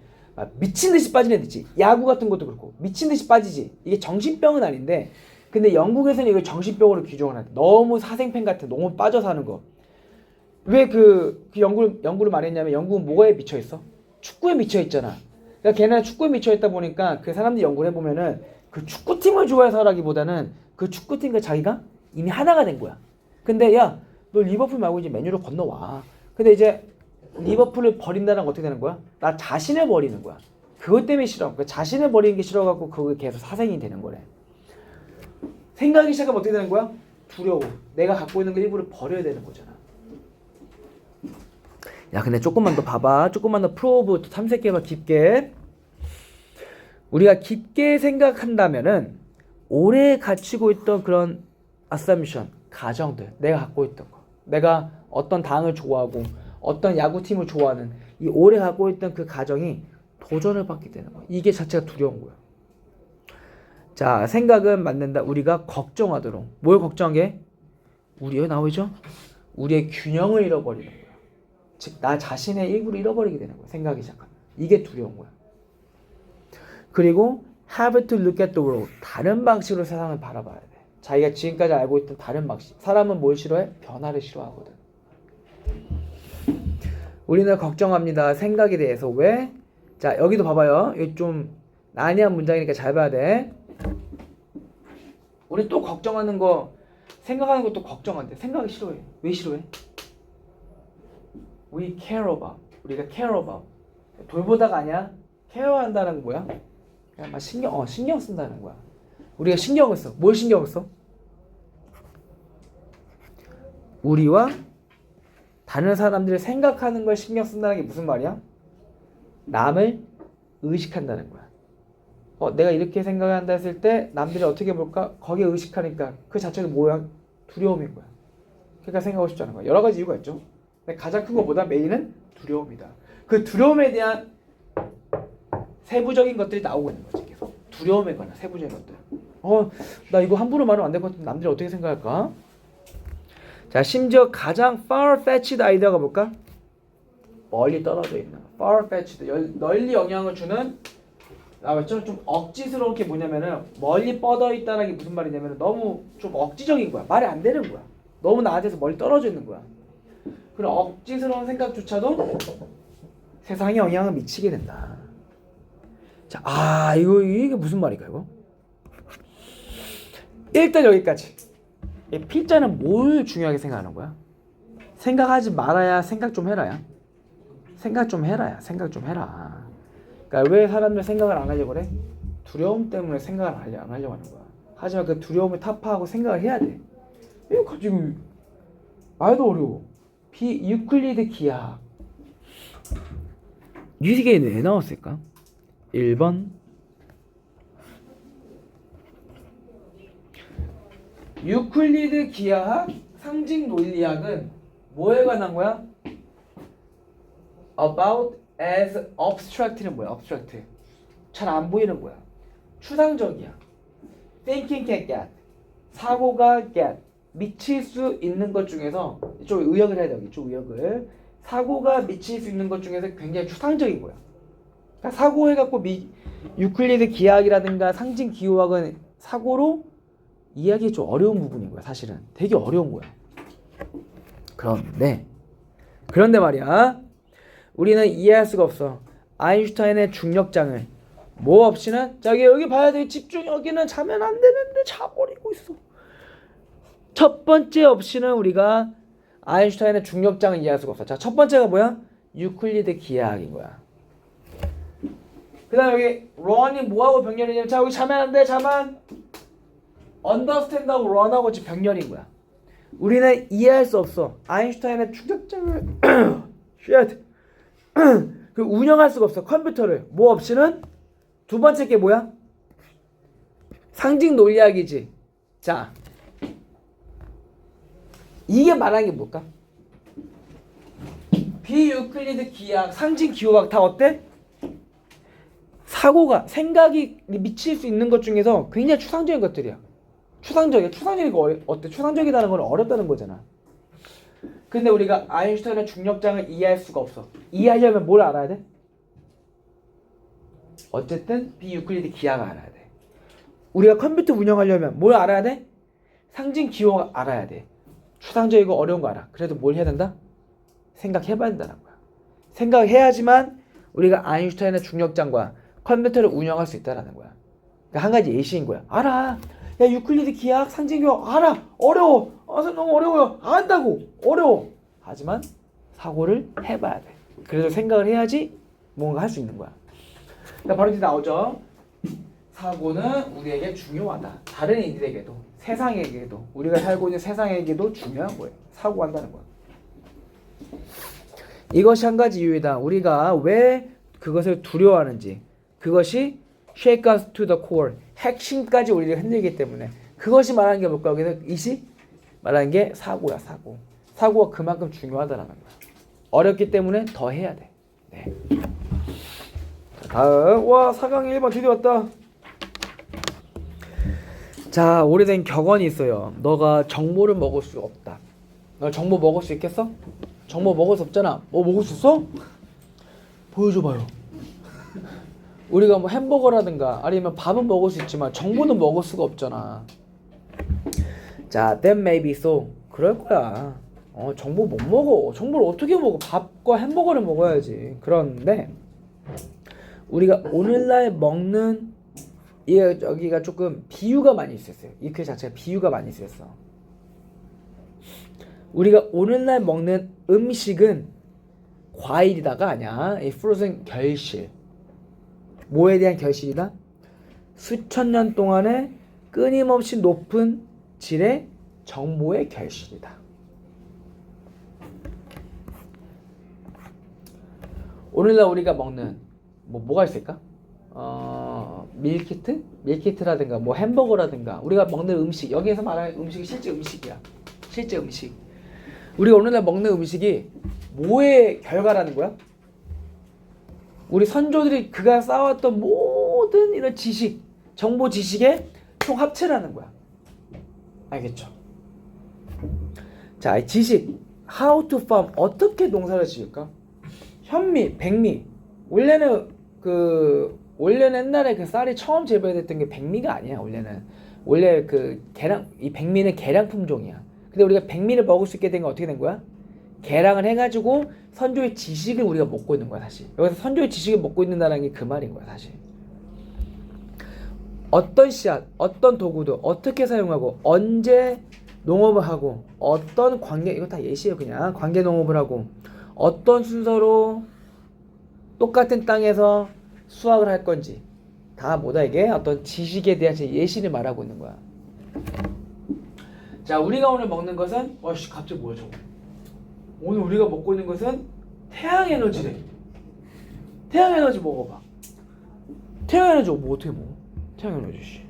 미친 듯이 빠진 애들 있지. 야구 같은 것도 그렇고 미친 듯이 빠지지. 이게 정신병은 아닌데 근데 영국에서는 이걸 정신병으로 규정을 하대. 너무 사생팬 같아. 너무 빠져서 하는 거. 왜 그 연구를 많이 했냐면 영국은 뭐에 미쳐 있어? 축구에 미쳐 있잖아. 그러니까 걔네는 축구에 미쳐 있다 보니까 그 사람들이 연구를 해보면은 그 축구팀을 좋아해서라기보다는 그 축구팀과 자기가 이미 하나가 된 거야. 근데 야, 너 리버풀 말고 이제 맨유로 건너와. 근데 이제 리버풀을 버린다는 건 어떻게 되는 거야? 나 자신을 버리는 거야. 그것 때문에 싫어. 그러니까 자신을 버리는 게 싫어갖고 그게 계속 사생이 되는 거래. 생각하기 시작하면 어떻게 되는 거야? 두려워. 내가 갖고 있는 걸 일부러 버려야 되는 거잖아. 야, 근데 조금만 더 봐봐. 조금만 더 프로브 탐색해봐. 깊게. 우리가 깊게 생각한다면은 오래 갖추고 있던 그런 assumption, 가정들, 내가 갖고 있던 거, 내가 어떤 당을 좋아하고 어떤 야구팀을 좋아하는 이 오래 갖고 있던 그 가정이 도전을 받게 되는 거야. 이게 자체가 두려운 거야. 자, 생각은 맞는다. 우리가 걱정하도록. 뭘 걱정하게? 우리의 나오죠? 우리의 균형을 잃어버리는 거야. 즉, 나 자신의 일부를 잃어버리게 되는 거야. 생각이 잠깐. 이게 두려운 거야. 그리고 have to look at the world. 다른 방식으로 세상을 바라봐야 돼. 자기가 지금까지 알고 있던 다른 방식. 사람은 뭘 싫어해? 변화를 싫어하거든. 우리는 걱정합니다. 생각에 대해서. 왜? 자, 여기도 봐봐요. 이게 좀 난해한 문장이니까 잘 봐야 돼. 우리 또 걱정하는 거, 생각하는 것도 걱정한대. 생각이 싫어해. 왜 싫어해? We care about. 우리가 care about. 돌보다가 아니야. 케어한다는 건 뭐야? 그냥 막 신경 쓴다는 거야. 우리가 신경을 써. 뭘 신경을 써? 우리와 다른 사람들이 생각하는 걸 신경 쓴다는 게 무슨 말이야? 남을 의식한다는 거야. 내가 이렇게 생각한다 했을 때 남들이 어떻게 볼까? 거기에 의식하니까 그 자체가 뭐야? 두려움인 거야. 그러니까 생각하고 싶지 않은 거야. 여러 가지 이유가 있죠. 근데 가장 큰 것보다 메인은 두려움이다. 그 두려움에 대한 세부적인 것들이 나오고 있는 거지. 계속 두려움에 관한 세부적인 것들. 나 이거 함부로 말하면 안 될 것 같은데 남들이 어떻게 생각할까? 자, 심지어 가장 far-fetched 아이디어가 뭘까? 멀리 떨어져 있는 far-fetched, 널리 영향을 주는, 나왔죠? 좀 억지스러운 게 뭐냐면은 멀리 뻗어 있다는 게 무슨 말이냐면은 너무 좀 억지적인 거야. 말이 안 되는 거야. 너무 나한테서 멀리 떨어져 있는 거야. 그런 억지스러운 생각조차도 세상에 영향을 미치게 된다. 자, 이게 무슨 말일까 이거? 일단 여기까지. 이 필자는 뭘 중요하게 생각하는 거야? 생각하지 말아야 생각 좀 해라야. 생각 좀 해라야. 생각 좀 해라. 그러니까 왜 사람들 생각을 안 하려고 그래? 두려움 때문에 생각을 안 하려고 하는 거야. 하지만 그 두려움을 타파하고 생각을 해야 돼. 이거 가지고 말도 어려워. 유클리드 기하학. 이게 왜 나왔을까? 1번 유클리드 기하학, 상징 논리학은 뭐에 관한 거야? About as abstract는 뭐야? abstract. 잘 안 보이는 거야. 추상적이야. Thinking can get. 사고가 get. 미칠 수 있는 것 중에서 이쪽 의역을 해야 돼. 이쪽 의역을. 사고가 미칠 수 있는 것 중에서 굉장히 추상적인 거야. 그러니까 사고 해갖고 유클리드 기하학이라든가 상징 기호학은 사고로 이해하기 좀 어려운 부분인 거야. 사실은 되게 어려운 거야. 그런데 말이야, 우리는 이해할 수가 없어. 아인슈타인의 중력장을 뭐 없이는, 여기 봐야 돼. 집중. 여기는 자면 안 되는데 자버리고 있어. 첫 번째 없이는 우리가 아인슈타인의 중력장을 이해할 수가 없어. 자, 첫 번째가 뭐야? 유클리드 기하학인 거야. 그 다음에 여기 런이 뭐하고 병렬이냐면, 자, 여기 자면 안 돼. 자만 understand하고 런하고 지금 병렬인 거야. 우리는 이해할 수 없어. 아인슈타인의 중력장을 그 운영할 수가 없어. 컴퓨터를 뭐 없이는. 두 번째 게 뭐야? 상징 논리학이지. 자, 이게 말하는 게 뭘까? 비유클리드 기하학, 상징 기호학 다 어때? 사고가, 생각이 미칠 수 있는 것 중에서 굉장히 추상적인 것들이야. 추상적이야. 추상적이고 어때? 추상적이라는 건 어렵다는 거잖아. 근데 우리가 아인슈타인의 중력장을 이해할 수가 없어. 이해하려면 뭘 알아야 돼? 어쨌든 비유클리드 기하학을 알아야 돼. 우리가 컴퓨터 운영하려면 뭘 알아야 돼? 상징 기호 알아야 돼. 추상적이고 어려운 거 알아. 그래도 뭘 해야 된다? 생각해봐야 된다는 거야. 생각해야지만 우리가 아인슈타인의 중력장과 컴퓨터를 운영할 수 있다는 거야. 그러니까 한 가지 예시인 거야. 알아. 야, 유클리드 기하학, 상징 기호 알아. 어려워. 너무 어려워요. 안다고. 어려워. 하지만 사고를 해봐야 돼. 그래서 생각을 해야지 뭔가 할 수 있는 거야. 그러니까 바로 이제 나오죠. 사고는 우리에게 중요하다. 다른 이들에게도, 세상에게도, 우리가 살고 있는 세상에게도 중요한 거예요. 사고한다는 거야. 이것이 한 가지 이유이다. 우리가 왜 그것을 두려워하는지, 그것이 shake us to the core. 핵심까지 우리를 흔들기 때문에. 그것이 말하는 게 뭘까? 여기서 이시 말하는 게 사고야, 사고. 사고가 그만큼 중요하다라는 거야. 어렵기 때문에 더 해야 돼. 네. 자, 다음. 와, 4강 1번 드디어 왔다. 자, 오래된 격언이 있어요. 너가 정보를 먹을 수 없다. 너 정보 먹을 수 있겠어? 정보 먹을 수 없잖아. 뭐 먹을 수 있어? 보여줘봐요. 우리가 뭐 햄버거라든가 아니면 밥은 먹을 수 있지만 정보는 먹을 수가 없잖아. 자, that may be so. 그럴 거야. 정보 못 먹어. 정보를 어떻게 먹어? 밥과 햄버거를 먹어야지. 그런데 우리가 오늘날 먹는 여기가 조금 비유가 많이 있었어요. 이 글 자체가 비유가 많이 있었어. 우리가 오늘날 먹는 음식은 과일이다가 아니야. 이 frozen 결실. 뭐에 대한 결실이다? 수천 년 동안의 끊임없이 높은 질의 정보의 결실이다. 오늘날 우리가 먹는 뭐가 있을까? 밀키트? 밀키트라든가 뭐 햄버거라든가 우리가 먹는 음식, 여기에서 말하는 음식이 실제 음식이야. 실제 음식. 우리가 오늘날 먹는 음식이 뭐의 결과라는 거야? 우리 선조들이 그가 쌓아왔던 모든 이런 지식, 정보 지식의 총 합체라는 거야. 알겠죠? 자, 지식, how to farm, 어떻게 농사를 지을까? 현미, 백미. 원래는 옛날에 그 쌀이 처음 재배됐던 게 백미가 아니야. 원래 그 이 백미는 계량 품종이야. 근데 우리가 백미를 먹을 수 있게 된 건 어떻게 된 거야? 계량을 해가지고 선조의 지식을 우리가 먹고 있는 거야, 사실. 여기서 선조의 지식을 먹고 있는다는 게 그 말인 거야, 사실. 어떤 씨앗, 어떤 도구도 어떻게 사용하고 언제 농업을 하고 어떤 이거 다 예시예요. 그냥 관계 농업을 하고 어떤 순서로 똑같은 땅에서 수확을 할 건지 다 뭐다, 이게 어떤 지식에 대한 예시를 말하고 있는 거야. 자, 우리가 오늘 먹는 것은 갑자기 뭐야 저거. 오늘 우리가 먹고 있는 것은 태양에너지래. 태양에너지 먹어봐. 태양에너지 뭐 어떻게 먹어? 태양에너지 씨.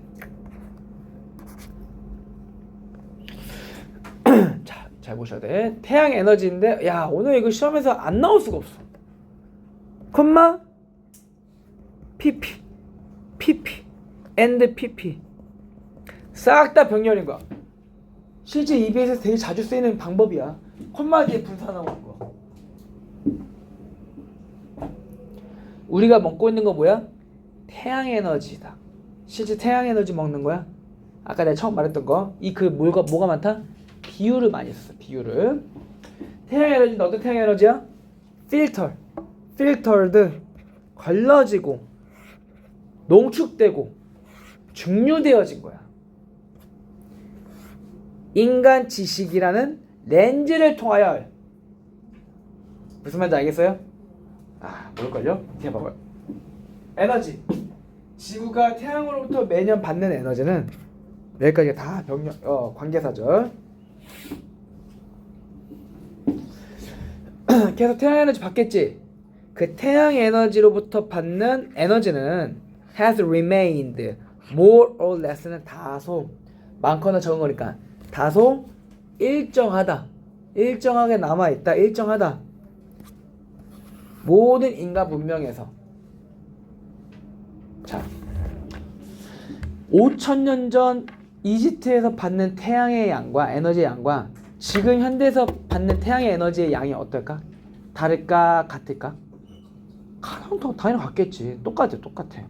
자, 잘 보셔야 돼. 태양에너지인데 야, 오늘 이거 시험에서 안 나올 수가 없어. 콤마 PP and PP 싹 다 병렬인 거야. 실제 EBS에서 되게 자주 쓰이는 방법이야. 콤마 뒤에 분산하는 거. 우리가 먹고 있는 거 뭐야? 태양에너지다. 실제 태양에너지 먹는 거야. 아까 내가 처음 말했던 거. 뭐가 많다? 비유를 많이 썼어. 비유를. 태양에너지는 어떤 태양에너지야? 필터드, 걸러지고 농축되고 증류되어진 거야. 인간 지식이라는 렌즈를 통하여. 무슨 말인지 알겠어요? 모를걸요? 이렇게 봐봐요. 에너지. 지구가 태양으로부터 매년 받는 에너지는 여기까지 다 관계사절. 계속 태양 에너지 받겠지. 그 태양 에너지로부터 받는 에너지는 has remained more or less는 다소, 많거나 적은 거니까 다소 일정하다. 일정하게 남아있다. 일정하다. 모든 인간 문명에서. 자, 5,000년 전 이집트에서 받는 태양의 양과 에너지의 양과 지금 현대에서 받는 태양의 에너지의 양이 어떨까? 다를까? 같을까? 당연히 같겠지. 똑같아.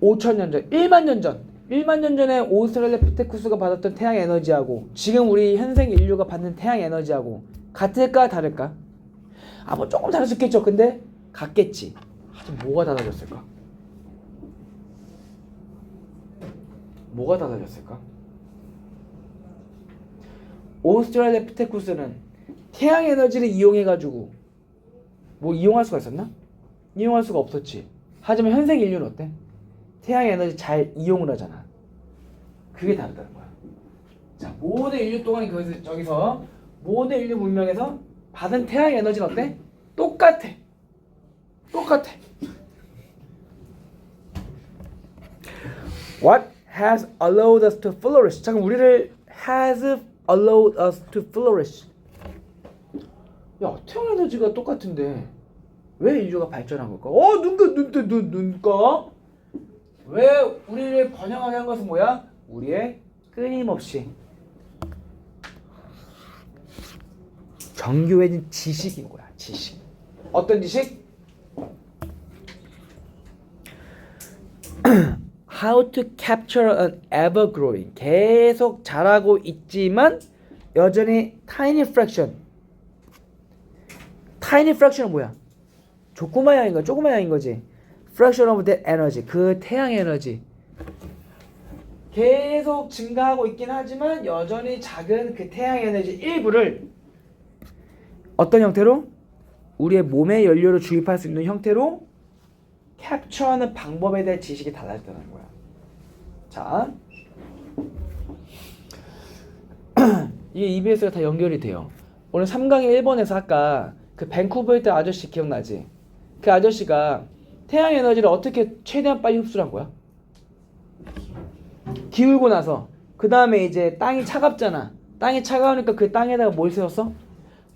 5,000년 전, 1만 년 전. 1만 년 전에 오스트랄로피테쿠스가 받았던 태양 에너지하고 지금 우리 현생 인류가 받는 태양 에너지하고 같을까? 다를까? 뭐 조금 다를 수 있겠죠. 근데 같겠지. 하여튼 뭐가 달라졌을까? 뭐가 달라졌을까? 오스트랄로피테쿠스는 태양 에너지를 이용해가지고 뭐 이용할 수가 있었나? 이용할 수가 없었지. 하지만 현생 인류는 어때? 태양 에너지 잘 이용을 하잖아. 그게 다르다는 거야. 자, 모든 인류 동안 저기서 모든 인류 문명에서 받은 태양 에너지는 어때? 똑같아. What has allowed us to flourish? 잠깐 우리를 has allowed us to flourish. 야, 태양 에너지가 똑같은데 왜 인류가 발전한 걸까? 눈가? 왜 우리를 번영하게 한 것은 뭐야? 우리의 끊임없이 정교해진 지식인 거야. 지식. 어떤 지식? How to capture an ever-growing, 계속 자라고 있지만 여전히 tiny fraction. tiny fraction은 뭐야? 조그만 양인 거, 조그만 양인 거지. fraction of that energy, 그 태양 에너지. 계속 증가하고 있긴 하지만 여전히 작은 그 태양 에너지 일부를 어떤 형태로? 우리의 몸의 연료로 주입할 수 있는 형태로 캡처하는 방법에 대한 지식이 달라졌다는 거야. 자, 이게 EBS가 다 연결이 돼요. 오늘 3강의 1번에서 아까 그 밴쿠버에 있던 아저씨 기억나지? 그 아저씨가 태양 에너지를 어떻게 최대한 빨리 흡수를 한 거야? 기울고 나서 그 다음에 이제 땅이 차갑잖아. 땅이 차가우니까 그 땅에다가 뭘 세웠어?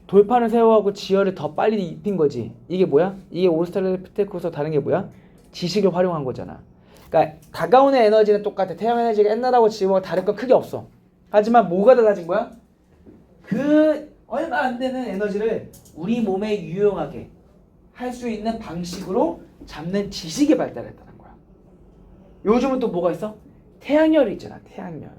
돌판을 세워갖고 지열을 더 빨리 입힌 거지. 이게 뭐야? 이게 오스트랄로피테쿠스와 다른 게 뭐야? 지식을 활용한 거잖아. 그러니까 다가오는 에너지는 똑같아. 태양 에너지가 옛날하고 지금하고 다를 건 크게 없어. 하지만 뭐가 달라진 거야? 그 얼마 안 되는 에너지를 우리 몸에 유용하게 할 수 있는 방식으로 잡는 지식이 발달했다는 거야. 요즘은 또 뭐가 있어? 태양열이 있잖아. 태양열.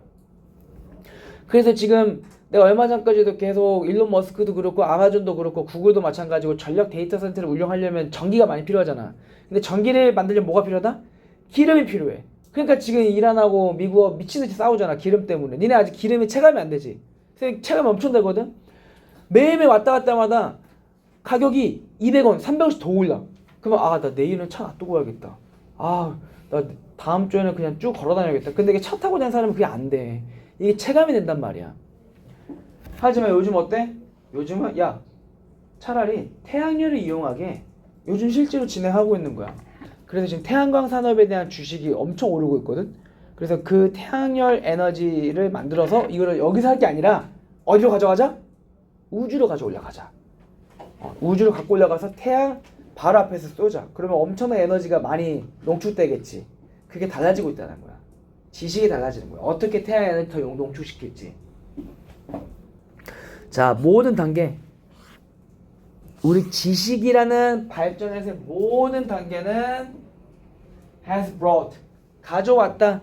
그래서 지금 내가 얼마 전까지도 계속 일론 머스크도 그렇고 아마존도 그렇고 구글도 마찬가지고 전력 데이터 센터를 운영하려면 전기가 많이 필요하잖아. 근데 전기를 만들려면 뭐가 필요하다? 기름이 필요해. 그러니까 지금 이란하고 미국하고 미친듯이 싸우잖아. 기름 때문에. 니네 아직 기름이 체감이 안 되지. 체감이 엄청 되거든. 매일매일 왔다 갔다 마다 가격이 200원, 300원씩 더 올라. 그러면 나 내일은 차 놔두고 가야겠다. 나 다음 주에는 그냥 쭉 걸어 다녀야겠다. 근데 이게 차 타고 다니는 사람은 그게 안 돼. 이게 체감이 된단 말이야. 하지만 요즘 어때? 요즘은 차라리 태양열을 이용하게 요즘 실제로 진행하고 있는 거야. 그래서 지금 태양광 산업에 대한 주식이 엄청 오르고 있거든. 그래서 그 태양열 에너지를 만들어서 이거를 여기서 할 게 아니라 어디로 가져가자? 우주로 가져 올라가자. 우주로 갖고 올라가서 태양 바로 앞에서 쏘자. 그러면 엄청난 에너지가 많이 농축되겠지. 그게 달라지고 있다는 거야. 지식이 달라지는 거야. 어떻게 태양 에너지 더 농축시킬지. 자, 모든 단계. 우리 지식이라는 발전에서의 모든 단계는 has brought. 가져왔다.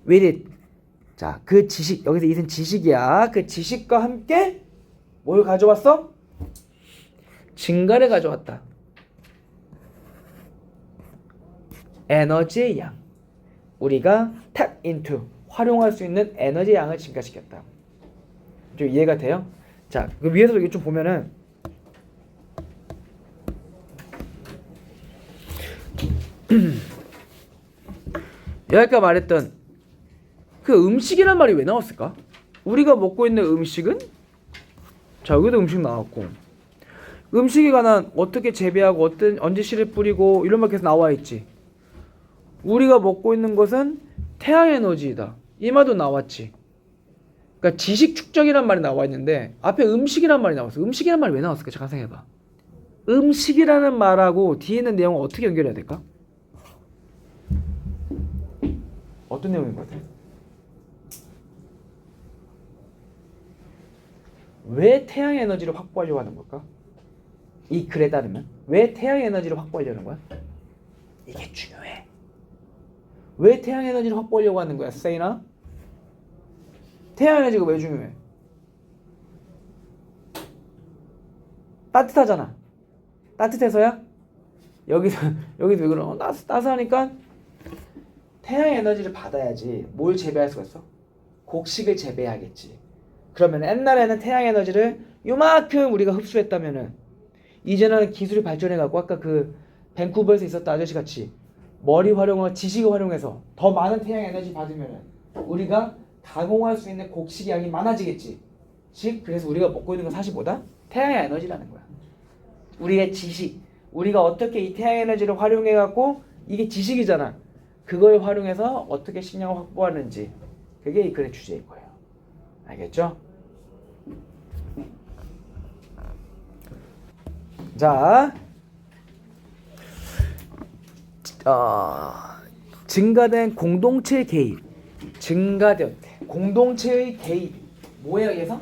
with it. 자, 그 지식. 여기서 이은 지식이야. 그 지식과 함께 뭘 가져왔어? 증가를 가져왔다. 에너지의 양. 우리가 tap into. 활용할 수 있는 에너지의 양을 증가시켰다. 좀 이해가 돼요? 자, 그 위에서 이거 좀 보면은 여기까 말했던 그 음식이란 말이 왜 나왔을까? 우리가 먹고 있는 음식은 자, 여기도 음식 나왔고 음식에 관한 어떻게 재배하고 언제 씨를 뿌리고 이런 말 계속 나와 있지. 우리가 먹고 있는 것은 태양 에너지이다. 이 말도 나왔지. 그러니까 지식 축적이란 말이 나와 있는데 앞에 음식이란 말이 나왔어. 음식이란 말이 왜 나왔을까? 잠깐 생각해봐. 음식이라는 말하고 뒤에 있는 내용을 어떻게 연결해야 될까? 어떤 내용인 것 같아? 왜 태양 에너지를 확보하려고 하는 걸까? 이 글에 따르면 왜 태양 에너지를 확보하려는 거야? 이게 중요해. 왜 태양 에너지를 확보하려고 하는 거야? 세이나? 태양 에너지가 왜 중요해? 따뜻하잖아. 따뜻해서야? 여기서 왜 그러? 따스하니까 태양 에너지를 받아야지 뭘 재배할 수가 있어? 곡식을 재배하겠지. 그러면 옛날에는 태양 에너지를 요만큼 우리가 흡수했다면은 이제는 기술이 발전해갖고 아까 그 밴쿠버에서 있었던 아저씨 같이 머리 활용과 지식을 활용해서 더 많은 태양 에너지 받으면은 우리가 가공할 수 있는 곡식 양이 많아지겠지. 즉 그래서 우리가 먹고 있는 건 사실 뭐다? 태양 에너지라는 거야. 우리의 지식, 우리가 어떻게 이 태양 에너지를 활용해갖고 이게 지식이잖아. 그걸 활용해서 어떻게 식량을 확보하는지 그게 이 글의 주제인 거예요. 알겠죠? 자, 증가된 공동체 개입. 증가된 공동체의 개입. 뭐예요, 여기서?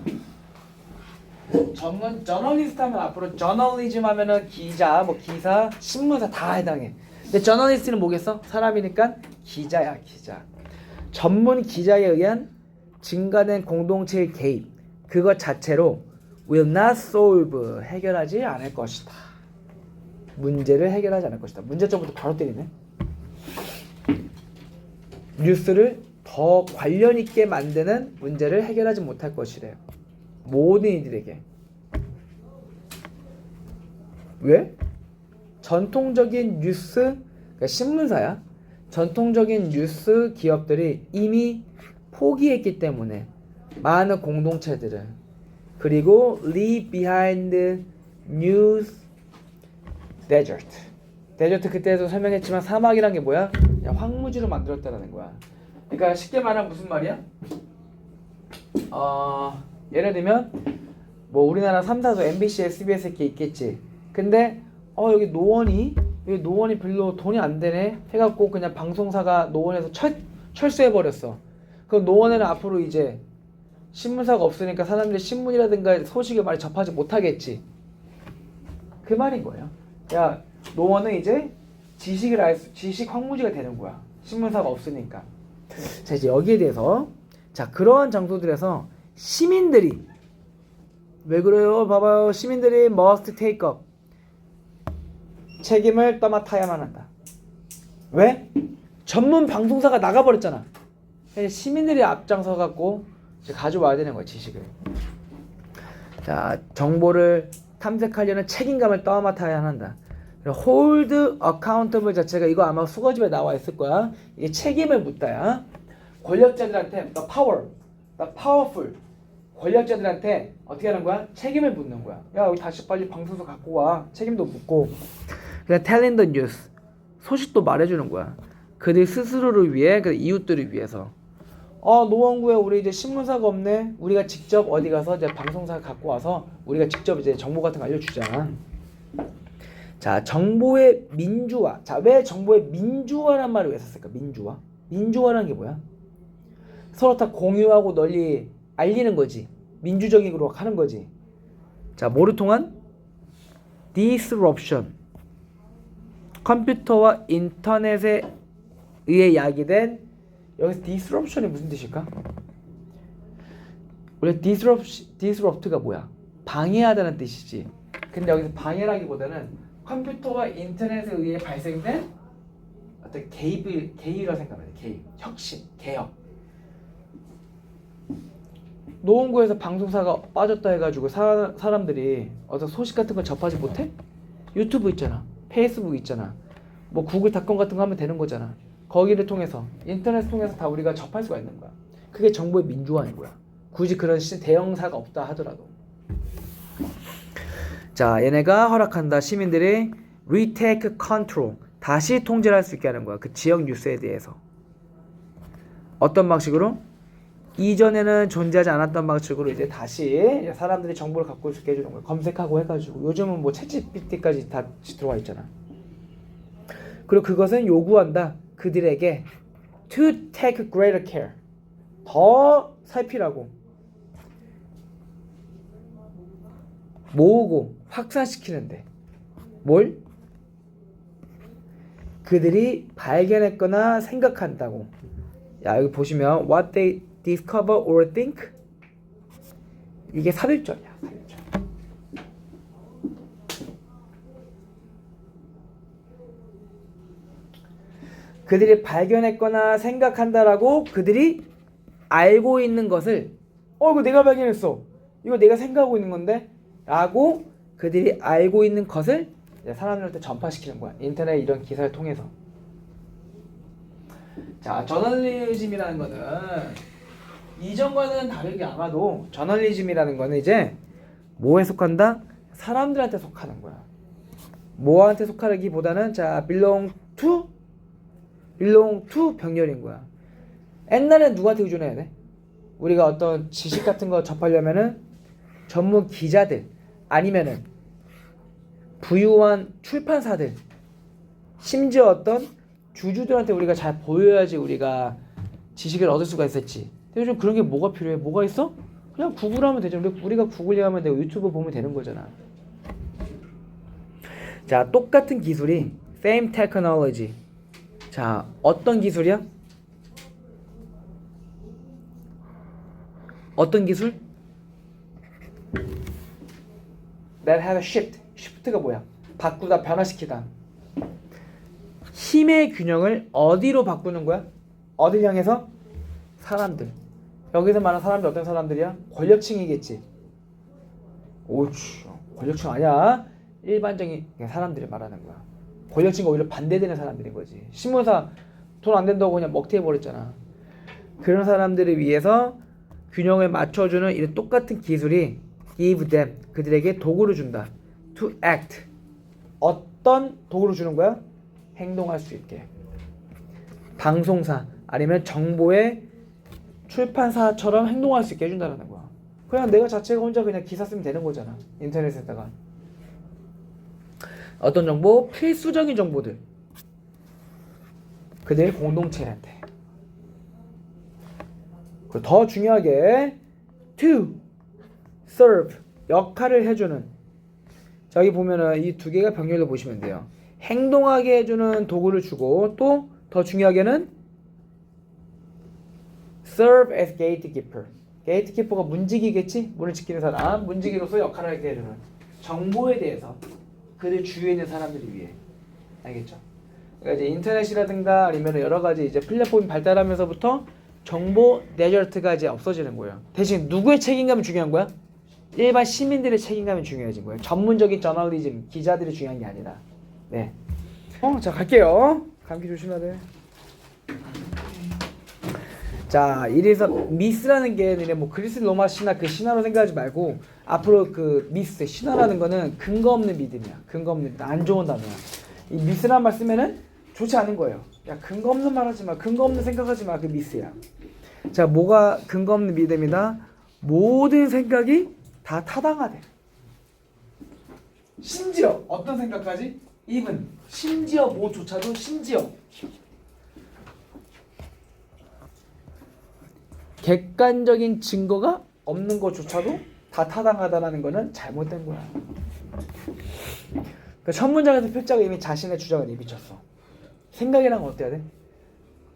저널리스트 하면 앞으로 저널리즘 하면은 기자, 뭐 기사, 신문사 다 해당해. 근데 저널리스트는 뭐겠어? 사람이니까 기자야, 기자. 전문 기자에 의한 증가된 공동체의 개입. 그것 자체로 will not solve 해결하지 않을 것이다. 문제를 해결하지 않을 것이다. 문제점부터 바로 때리네. 뉴스를 더 관련 있게 만드는 문제를 해결하지 못할 것이래요. 모든 이들에게. 왜? 전통적인 뉴스, 그러니까 신문사야. 전통적인 뉴스 기업들이 이미 포기했기 때문에 많은 공동체들은 그리고 leave behind news desert. 데저트 그때도 설명했지만 사막이란 게 뭐야? 그냥 황무지로 만들었다는 거야. 그러니까 쉽게 말하면 무슨 말이야? 예를 들면 뭐 우리나라 3사도 MBC, SBS 이렇게 있겠지. 근데 여기 노원이 별로 돈이 안 되네 해갖고 그냥 방송사가 노원에서 철수해버렸어. 그럼 노원에는 앞으로 이제 신문사가 없으니까 사람들이 신문이라든가 소식을 많이 접하지 못하겠지. 그 말인 거예요. 야, 노원은 이제 지식 황무지가 되는 거야. 신문사가 없으니까. 자, 이제 여기에 대해서 그러한 장소들에서 시민들이 왜 그래요? 봐봐요. 시민들이 must take up 책임을 떠맡아야만 한다. 왜? 전문 방송사가 나가버렸잖아. 시민들이 앞장서 갖고 가져와야 되는 거야, 지식을. 자, 정보를 탐색하려는 책임감을 떠맡아야 한다. hold accountable 자체가 이거 아마 수거집에 나와 있을 거야. 이게 책임을 묻다야. 권력자들한테 the powerful 권력자들한테 어떻게 하는 거야? 책임을 묻는 거야. 야, 여기 다시 빨리 방송사 갖고 와. 책임도 묻고. 그냥 telling the news 소식도 말해주는 거야. 그들 스스로를 위해, 그 이웃들을 위해서. 노원구에 우리 이제 신문사가 없네. 우리가 직접 어디 가서 이제 방송사 갖고 와서 우리가 직접 이제 정보 같은 거 알려주자. 자, 정보의 민주화. 자, 왜 정보의 민주화란 말을 왜 썼을까? 민주화? 민주화라는 게 뭐야? 서로 다 공유하고 널리 알리는 거지. 민주적으로 하는 거지. 자, 뭐를 통한? disruption. 컴퓨터와 인터넷에 의해 야기된, 여기서 disruption이 무슨 뜻일까? 원래 disrupt가 뭐야? 방해하다는 뜻이지. 근데 여기서 방해라기보다는 컴퓨터와 인터넷에 의해 발생된 어떤 개입이라고 생각하면 돼. 개입, 혁신, 개혁. 노원구에서 방송사가 빠졌다 해가지고 사람들이 어떤 소식 같은 걸 접하지 못해? 유튜브 있잖아, 페이스북 있잖아, 뭐 구글닷컴 같은 거 하면 되는 거잖아. 거기를 통해서, 인터넷 통해서 다 우리가 접할 수가 있는 거야. 그게 정보의 민주화인 거야. 굳이 그런 대형사가 없다 하더라도. 자, 얘네가 허락한다. 시민들이 retake control, 다시 통제를 할 수 있게 하는 거야. 그 지역 뉴스에 대해서. 어떤 방식으로? 이전에는 존재하지 않았던 방식으로 이제 다시 사람들이 정보를 갖고 올 수 있게 해주는 거야. 검색하고 해가지고. 요즘은 뭐 챗GPT까지 다 들어와 있잖아. 그리고 그것은 요구한다. 그들에게 to take greater care, 더 살피라고, 모으고 확산시키는데 뭘? 그들이 발견했거나 생각한다고. 야, 여기 보시면 what they discover or think, 이게 삽입절이야. 삽입절. 그들이 발견했거나 생각한다라고, 그들이 알고 있는 것을, 이거 내가 발견했어, 이거 내가 생각하고 있는 건데 라고 그들이 알고 있는 것을 사람들한테 전파시키는 거야. 인터넷 이런 기사를 통해서. 자, 저널리즘이라는 거는 이전과는 다르게 아마도 저널리즘이라는 거는 이제 뭐에 속한다? 사람들한테 속하는 거야. 뭐한테 속하기보다는 자, belong to belong to 병렬인 거야. 옛날엔 누구한테 의존해야 돼? 우리가 어떤 지식 같은 거 접하려면은 전문 기자들 아니면은 부유한 출판사들 심지어 어떤 주주들한테 우리가 잘 보여야지 우리가 지식을 얻을 수가 있었지. 근데 요즘 그런 게 뭐가 필요해? 뭐가 있어? 그냥 구글하면 되죠. 우리가 구글링하면 되고 유튜브 보면 되는 거잖아. 자, 똑같은 기술이 same technology. 자, 어떤 기술이야? 어떤 기술? That have a shift. shift가 뭐야? 바꾸다, 변화시키다. 힘의 균형을 어디로 바꾸는 거야? 어딜 향해서? 사람들. 여기서 말하는 사람들 어떤 사람들이야? 권력층이겠지. 오치, 권력층 아니야. 일반적인 사람들이 말하는 거야. 권력층과 오히려 반대되는 사람들인 거지. 신문사 돈 안 된다고 그냥 먹튀해버렸잖아. 그런 사람들을 위해서 균형을 맞춰주는 이런 똑같은 기술이 give them, 그들에게 도구를 준다. to act. 어떤 도구를 주는 거야? 행동할 수 있게. 방송사 아니면 정보의 출판사처럼 행동할 수 있게 해준다는 거야. 그냥 내가 자체가 혼자 그냥 기사 쓰면 되는 거잖아. 인터넷에다가. 어떤 정보? 필수적인 정보들. 그들 공동체한테. 그리고 더 중요하게 to serve 역할을 해주는. 저기 보면은 이 두 개가 병렬로 보시면 돼요. 행동하게 해주는 도구를 주고 또 더 중요하게는 serve as gatekeeper. gatekeeper가 문지기겠지? 문을 지키는 사람. 문지기로서 역할을 하게 해주는. 정보에 대해서 그들 주위에 있는 사람들을 위해. 알겠죠? 그러니까 이제 인터넷이라든가 아니면 여러 가지 이제 플랫폼이 발달하면서부터 정보 네저트가 이제 없어지는 거예요. 대신 누구의 책임감이 중요한 거야? 일반 시민들의 책임감이 중요해진 거예요. 전문적인 저널리즘, 기자들이 중요한 게 아니라. 네. 자, 갈게요. 감기 조심해야 돼. 자, 이래서 미스라는 게 너네 뭐 그리스 로마 신화 그 신화로 생각하지 말고 앞으로 그 미스, 신화라는 거는 근거 없는 믿음이야. 근거 없는 믿음. 안 좋은 단어야. 이 미스라는 말 쓰면은 좋지 않은 거예요. 야, 근거 없는 말 하지 마. 근거 없는 생각하지 마. 그 미스야. 자, 뭐가 근거 없는 믿음이다? 모든 생각이 다 타당하대. 심지어 어떤 생각까지? even 심지어 뭐조차도 심지어 객관적인 증거가 없는 것조차도 다 타당하다는 거는 잘못된 거야. 그러니까 첫 문장에서 필자가 이미 자신의 주장을 내비쳤어. 생각이란 건 어때야 돼?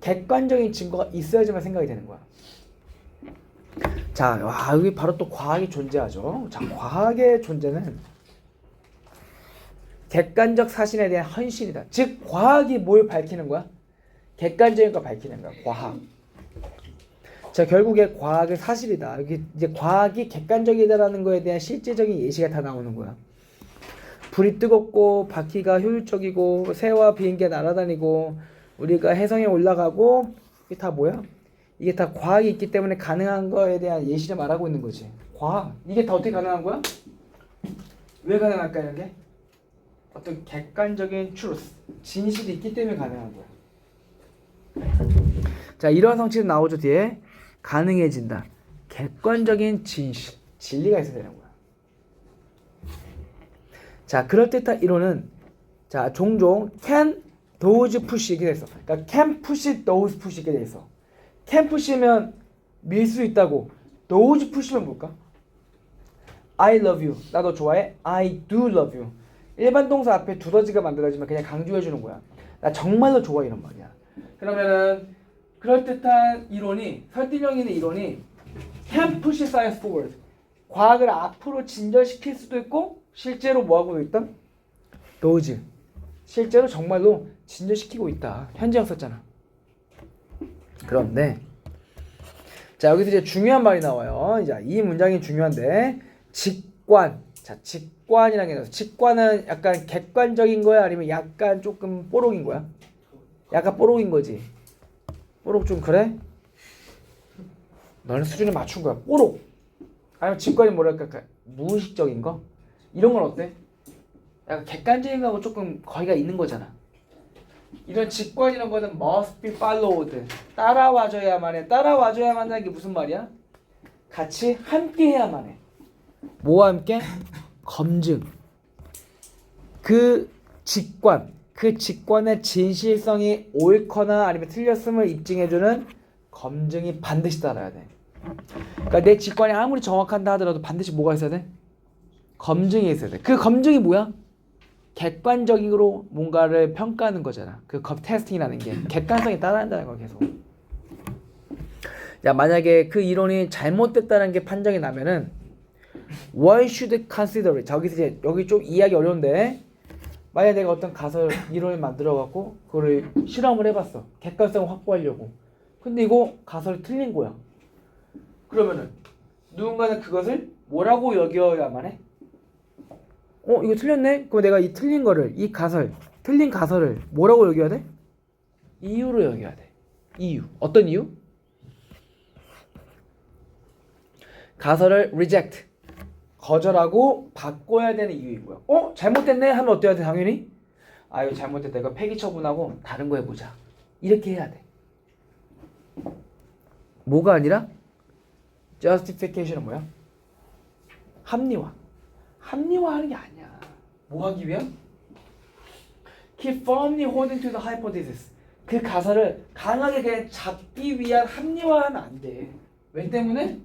객관적인 증거가 있어야지만 생각이 되는 거야. 자, 와, 여기 바로 또 과학이 존재하죠. 자, 과학의 존재는 객관적 사실에 대한 헌신이다. 즉, 과학이 뭘 밝히는 거야? 객관적인 걸 밝히는 거야. 과학. 자, 결국에 과학은 사실이다. 여기 이제 과학이 객관적이다라는 거에 대한 실제적인 예시가 다 나오는 거야. 불이 뜨겁고 바퀴가 효율적이고 새와 비행기가 날아다니고 우리가 해성에 올라가고 이게 다 뭐야? 이게 다 과학이 있기 때문에 가능한 거에 대한 예시를 말하고 있는 거지. 과학. 이게 다 어떻게 가능한 거야? 왜 가능할까 이런 게? 어떤 객관적인 truth, 진실이 있기 때문에 가능한 거야. 자, 이러한 성질은 나오죠 뒤에. 가능해진다. 객관적인 진실, 진리가 있어야 되는 거야. 자, 그럴듯한 이론은 자, 종종 can, those push 이렇게 돼 있어. 그러니까 can push, those push 이렇게 돼 있어. can push면 밀 수 있다고. those push면 뭘까? I love you. 나 너 좋아해. I do love you. 일반 동사 앞에 두더지가 만들어지면 그냥 강조해 주는 거야. 나 정말로 좋아해 이런 말이야. 그러면은 그럴듯한 이론이, 설득력 있는 이론이 can push science forward. 과학을 앞으로 진전시킬 수도 있고 실제로 뭐하고 있다? those. 실제로 정말로 진전시키고 있다. 현재형 썼잖아. 그런데 자, 여기서 이제 중요한 말이 나와요. 자, 이 문장이 중요한데 직관. 자, 직관이라는 게 나와요. 직관은 약간 객관적인 거야? 아니면 약간 조금 뽀록인 거야? 약간 뽀록인 거지. 뽀록 좀 그래? 너는 수준에 맞춘 거야. 뽀록. 아니면 직관이 뭐랄까 무의식적인 거? 이런 건 어때? 약간 객관적인 거하고 조금 거리가 있는 거잖아. 이런 직관 이런 거는 must be followed. 따라와줘야만 해. 따라와줘야만 한다는 게 무슨 말이야? 같이 함께 해야만 해. 뭐와 함께? 검증. 그 직관, 그 직관의 진실성이 옳거나 아니면 틀렸음을 입증해주는 검증이 반드시 따라야 돼. 그러니까 내 직관이 아무리 정확한다 하더라도 반드시 뭐가 있어야 돼? 검증이 있어야 돼. 그 검증이 뭐야? 객관적으로 뭔가를 평가하는 거잖아. 그 테스팅이라는 게 객관성이 따라한다는 거야 계속. 야, 만약에 그 이론이 잘못됐다는 게 판정이 나면은 One should consider it. 저기서 이제 여기 좀 이해하기 어려운데, 만약에 내가 어떤 가설 이론을 만들어 갖고 그거를 실험을 해봤어. 객관성을 확보하려고. 근데 이거 가설이 틀린 거야. 그러면은 누군가는 그것을 뭐라고 여겨야만 해? 이거 틀렸네? 그럼 내가 이 틀린 거를, 이 가설, 틀린 가설을 뭐라고 여겨야 돼? 이유로 여겨야 돼. 이유. 어떤 이유? 가설을 reject, 거절하고 바꿔야 되는 이유인 거야. 잘못됐네 하면 어때야 돼? 당연히 이거 잘못됐다, 이거 폐기 처분하고 다른 거 해보자, 이렇게 해야 돼. 뭐가 아니라 justification은 뭐야? 합리화하는 게 아니야. 뭐 하기 위한? Keep firmly holding to the hypothesis. 그 가설을 강하게 그냥 잡기 위한 합리화하면 안 돼. 왜 때문에?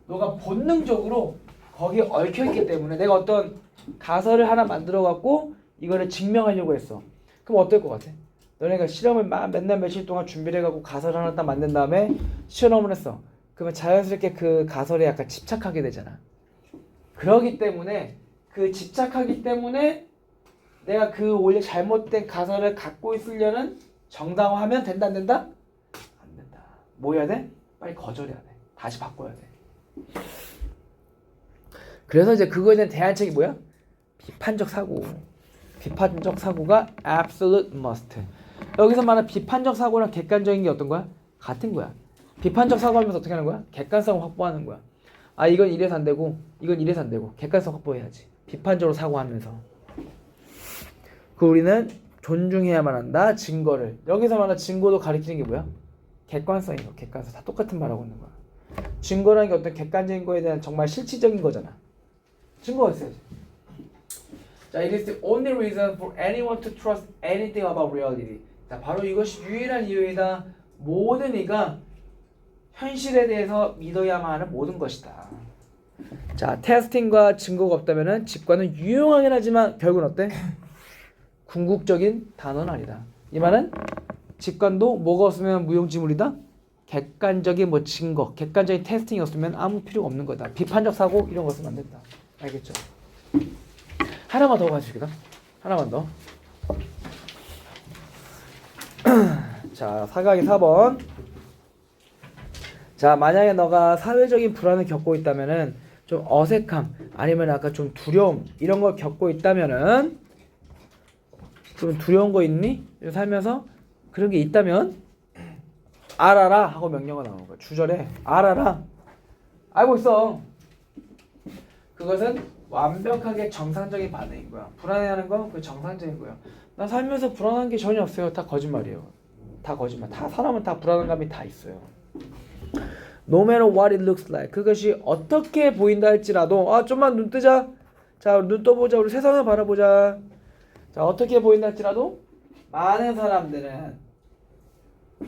너가 본능적으로 거기에 얽혀있기 때문에. 내가 어떤 가설을 하나 만들어 갖고 이거를 증명하려고 했어. 그럼 어떨 것 같아? 너네가 실험을 맨날 며칠 동안 준비를 해갖고 가설 하나 딱 만든 다음에 실험을 했어. 그러면 자연스럽게 그 가설에 약간 집착하게 되잖아. 그러기 때문에, 그 집착하기 때문에 내가 그 원래 잘못된 가설을 갖고 있으려는 정당화하면 된다 안 된다? 안 된다. 뭐 해야 돼? 빨리 거절해야 돼. 다시 바꿔야 돼. 그래서 이제 그거에 대한 대안책이 뭐야? 비판적 사고. 비판적 사고가 absolute must. 여기서 말하는 비판적 사고랑 객관적인 게 어떤 거야? 같은 거야. 비판적 사고하면서 어떻게 하는 거야? 객관성을 확보하는 거야. 이건 이래서 안 되고 이건 이래서 안 되고 객관성 확보해야지. 비판적으로 사고하면서. 그 우리는 존중해야만 한다. 증거를. 여기서 말하는 증거도 가리키는 게 뭐야? 객관성인 거. 객관성. 다 똑같은 말하고 있는 거야. 증거라는 게 어떤 객관적인 거에 대한 정말 실질적인 거잖아. 증거가 있어야지. 자, it is the only reason for anyone to trust anything about reality. 자, 바로 이것이 유일한 이유이다. 모든 이가 현실에 대해서 믿어야만 하는 모든 것이다. 자, 테스팅과 증거가 없다면은 직관은 유용하긴 하지만 결국은 어때? 궁극적인 단어는 아니다. 이 말은 직관도 뭐가 없으면 무용지물이다. 객관적인 증거, 객관적인 테스팅이 없으면 아무 필요가 없는 거다. 비판적 사고 이런 거 쓰면 안 된다. 알겠죠? 하나만 더 가주시겠다. 하나만 더. 자, 사각이 4번. 자, 만약에 너가 사회적인 불안을 겪고 있다면은, 좀 어색함 아니면 아까 좀 두려움 이런 걸 겪고 있다면은, 좀 두려운 거 있니? 살면서 그런 게 있다면 알아라 하고 명령어 나오는 거야. 주절에 알아라. 알고 있어. 그것은 완벽하게 정상적인 반응인 거야. 불안해하는 건 그 정상적인 거야. 나 살면서 불안한 게 전혀 없어요. 다 거짓말이에요. 다 거짓말. 다 사람은 다 불안한 감이 다 있어요. No matter what it looks like. 그것이 어떻게 보인다 할지라도, 좀만 눈 뜨자. 자, 눈 떠보자. 우리 세상을 바라보자. 자, 어떻게 보인다 할지라도 많은 사람들은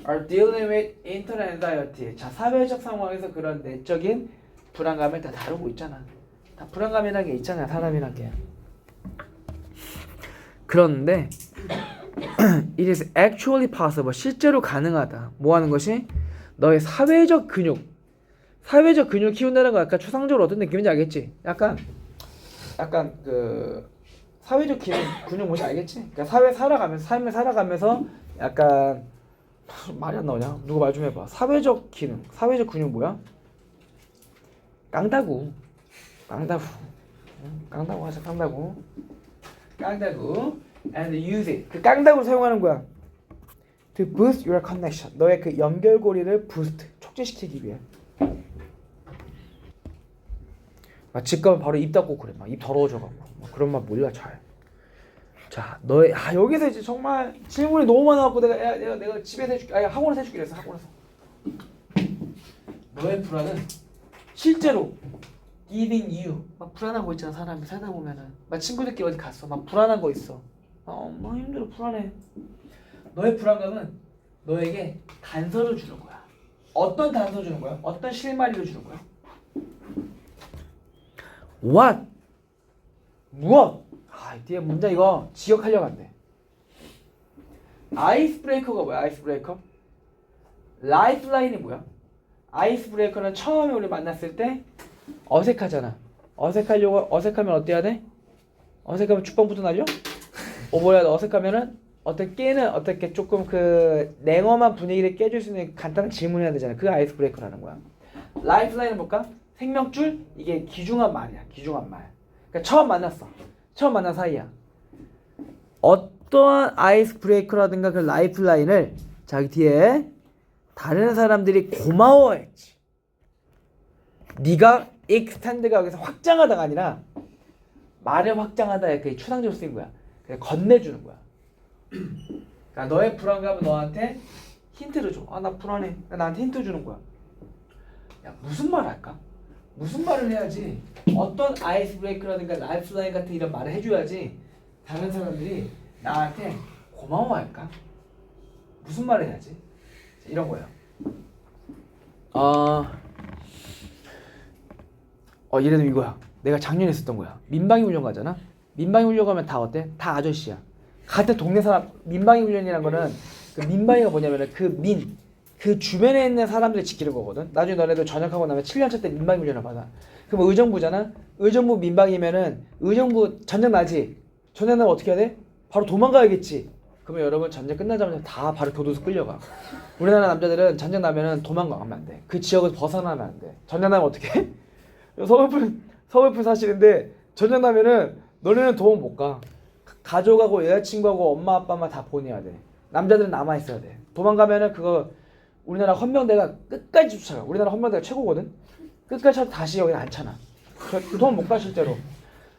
are dealing with internal anxiety. 자, 사회적 상황에서 그런 내적인 불안감을 다 다루고 있잖아. 다 불안감이라는 게 있잖아, 사람이란 게. 그런데 it is actually possible. 실제로 가능하다. 뭐 하는 것이? 너의 사회적 근육 키운다는 거 약간 추상적으로 어떤 느낌인지 알겠지? 약간 그 사회적 근육 뭔지 알겠지? 그러니까 삶을 살아가면서 약간 말이 안 나오냐? 누구 말 좀 해봐. 사회적 근육 뭐야? 깡다구 하자. 깡다구 and use it. 그 깡다구를 사용하는 거야. To boost your connection. 너의 그 연결고리를 촉진시키기 위해. 집 가면 바로 입 닫고 그래. 막 입 더러워져갖고. 그런 말 몰라 잘. 자, 너의 여기서 이제 정말 질문이 너무 많아갖고 내가 집에서 해줄게. 학원에서 해줄게 그랬어. 학원에서. 너의 불안은 실제로 giving you 막 불안한 거 있잖아. 사람이 살다 보면은 막 친구들끼리 어디 갔어. 막 불안한 거 있어. 엄마 힘들어 불안해. 너의 불안감은 너에게 단서를 주는 거야. 어떤 단서 주는 거야? 어떤 실마리를 주는 거야? What? 무엇? 뒤에 문제 이거 지역하려고 한대. 아이스 브레이커가 뭐야? 아이스 브레이커? 라이프라인이 뭐야? 아이스 브레이커는 처음에 우리 만났을 때 어색하잖아. 어색하면 어때야 돼? 어색하면 죽방부터 날려? 어색하면은 어떻게 조금 그 냉엄한 분위기를 깨줄 수 있는 간단한 질문을 해야 되잖아. 그 아이스 브레이커라는 거야. 라이프라인은 뭘까? 생명줄? 이게 귀중한 말이야. 귀중한 말. 그러니까 처음 만난 사이야. 어떠한 아이스 브레이커라든가 그 라이프라인을 자기 뒤에 다른 사람들이 고마워했지. 네가 익스텐드가 여기서 확장하다가 아니라 말을 확장하다에 그게 추상적으로 쓰인 거야. 그냥 건네주는 거야. 그러니까 너의 불안감은 너한테 힌트를 줘. 나 불안해. 나한테 힌트 주는 거야. 야, 무슨 말 할까? 무슨 말을 해야지 어떤 아이스 브레이크라든가 라이프라인 같은 이런 말을 해줘야지 다른 사람들이 나한테 고마워할까? 무슨 말을 해야지? 이런 거예요. 예를 들면 이거야. 내가 작년에 했었던 거야. 민방위 훈련 가잖아. 민방위 훈련 가면 다 어때? 다 아저씨야. 같은 동네 사람. 민방위 훈련이란 거는 그 민방위가 뭐냐면은 그 주변에 있는 사람들을 지키는 거거든. 나중에 너네도 전역하고 나면 7년차 때 민방위 훈련을 받아. 그럼 의정부잖아. 의정부 민방위면은 의정부 전역 나지. 전역 나면 어떻게 해야 돼? 바로 도망가야겠지. 그러면 여러분 전역 끝나자마자 다 바로 교도소 끌려가. 우리나라 남자들은 전역 나면은 도망가면 안 돼. 그 지역을 벗어나면 안 돼. 전역 나면 어떻게 해? 서글픈 사실인데 전역 나면은 너네는 도망 못 가. 가족하고 여자친구하고 엄마 아빠만 다 보내야 돼. 남자들은 남아 있어야 돼. 도망가면은 그거 우리나라 헌병대가 끝까지 쫓아가. 우리나라 헌병대가 최고거든. 끝까지 쳐도 다시 여기 안 차나. 도망 못 가 실제로.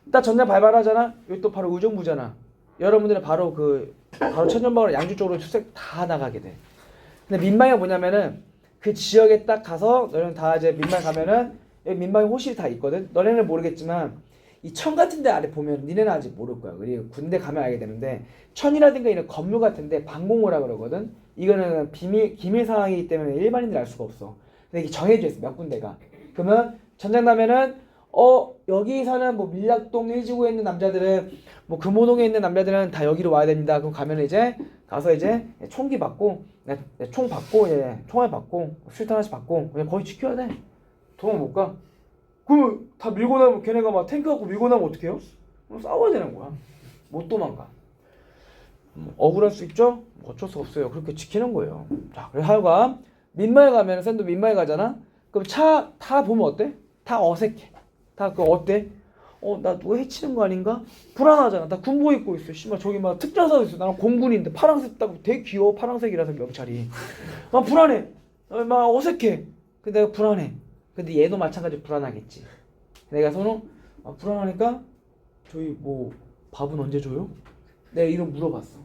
딱 전날 발발하잖아. 여기 또 바로 의정부잖아. 여러분들은 바로 천연방으로 양주 쪽으로 출색 다 나가게 돼. 근데 민방위가 뭐냐면은 그 지역에 딱 가서 너희는 다 이제 민방위 가면은 여기 민방위 호실이 다 있거든. 너네는 모르겠지만 이 천 같은 데 아래 보면 니네는 아직 모를 거야. 그리고 군대 가면 알게 되는데 천이라든가 이런 건물 같은데 방공호라 그러거든. 이거는 기밀 상황이기 때문에 일반인들 알 수가 없어. 근데 이게 정해져 있어. 몇 군데가. 그러면 전쟁 나면은 여기 사는 뭐 밀락동 1지구에 있는 남자들은 뭐 금호동에 있는 남자들은 다 여기로 와야 됩니다. 그럼 가면 이제 가서 이제 총기 받고 총 받고 총알 받고 술탄 하나씩 받고 그냥 거기 지켜야 돼. 도망 못 가. 그럼 다 밀고 나면 걔네가 막 탱크 갖고 밀고 나면 어떻게 해요? 싸워야 되는 거야. 못 도망가. 억울할 수 있죠? 어쩔 수 없어요. 그렇게 지키는 거예요. 자, 그래서 하여간 민마에 가면 샌도 민마에 가잖아. 그럼 차 다 보면 어때? 다 어색해. 다 어때? 나 누가 해치는 거 아닌가? 불안하잖아. 나 군복 입고 있어. 씨발 저기 막 특전사도 있어. 나는 공군인데 파란색 딱 되게 귀여워. 파란색이라서 명찰이. 막 불안해. 막 어색해. 근데 내가 불안해. 근데 얘도 마찬가지로 불안하겠지. 내가 선호 불안하니까 저희 뭐 밥은 언제 줘요? 내가 이름 물어봤어.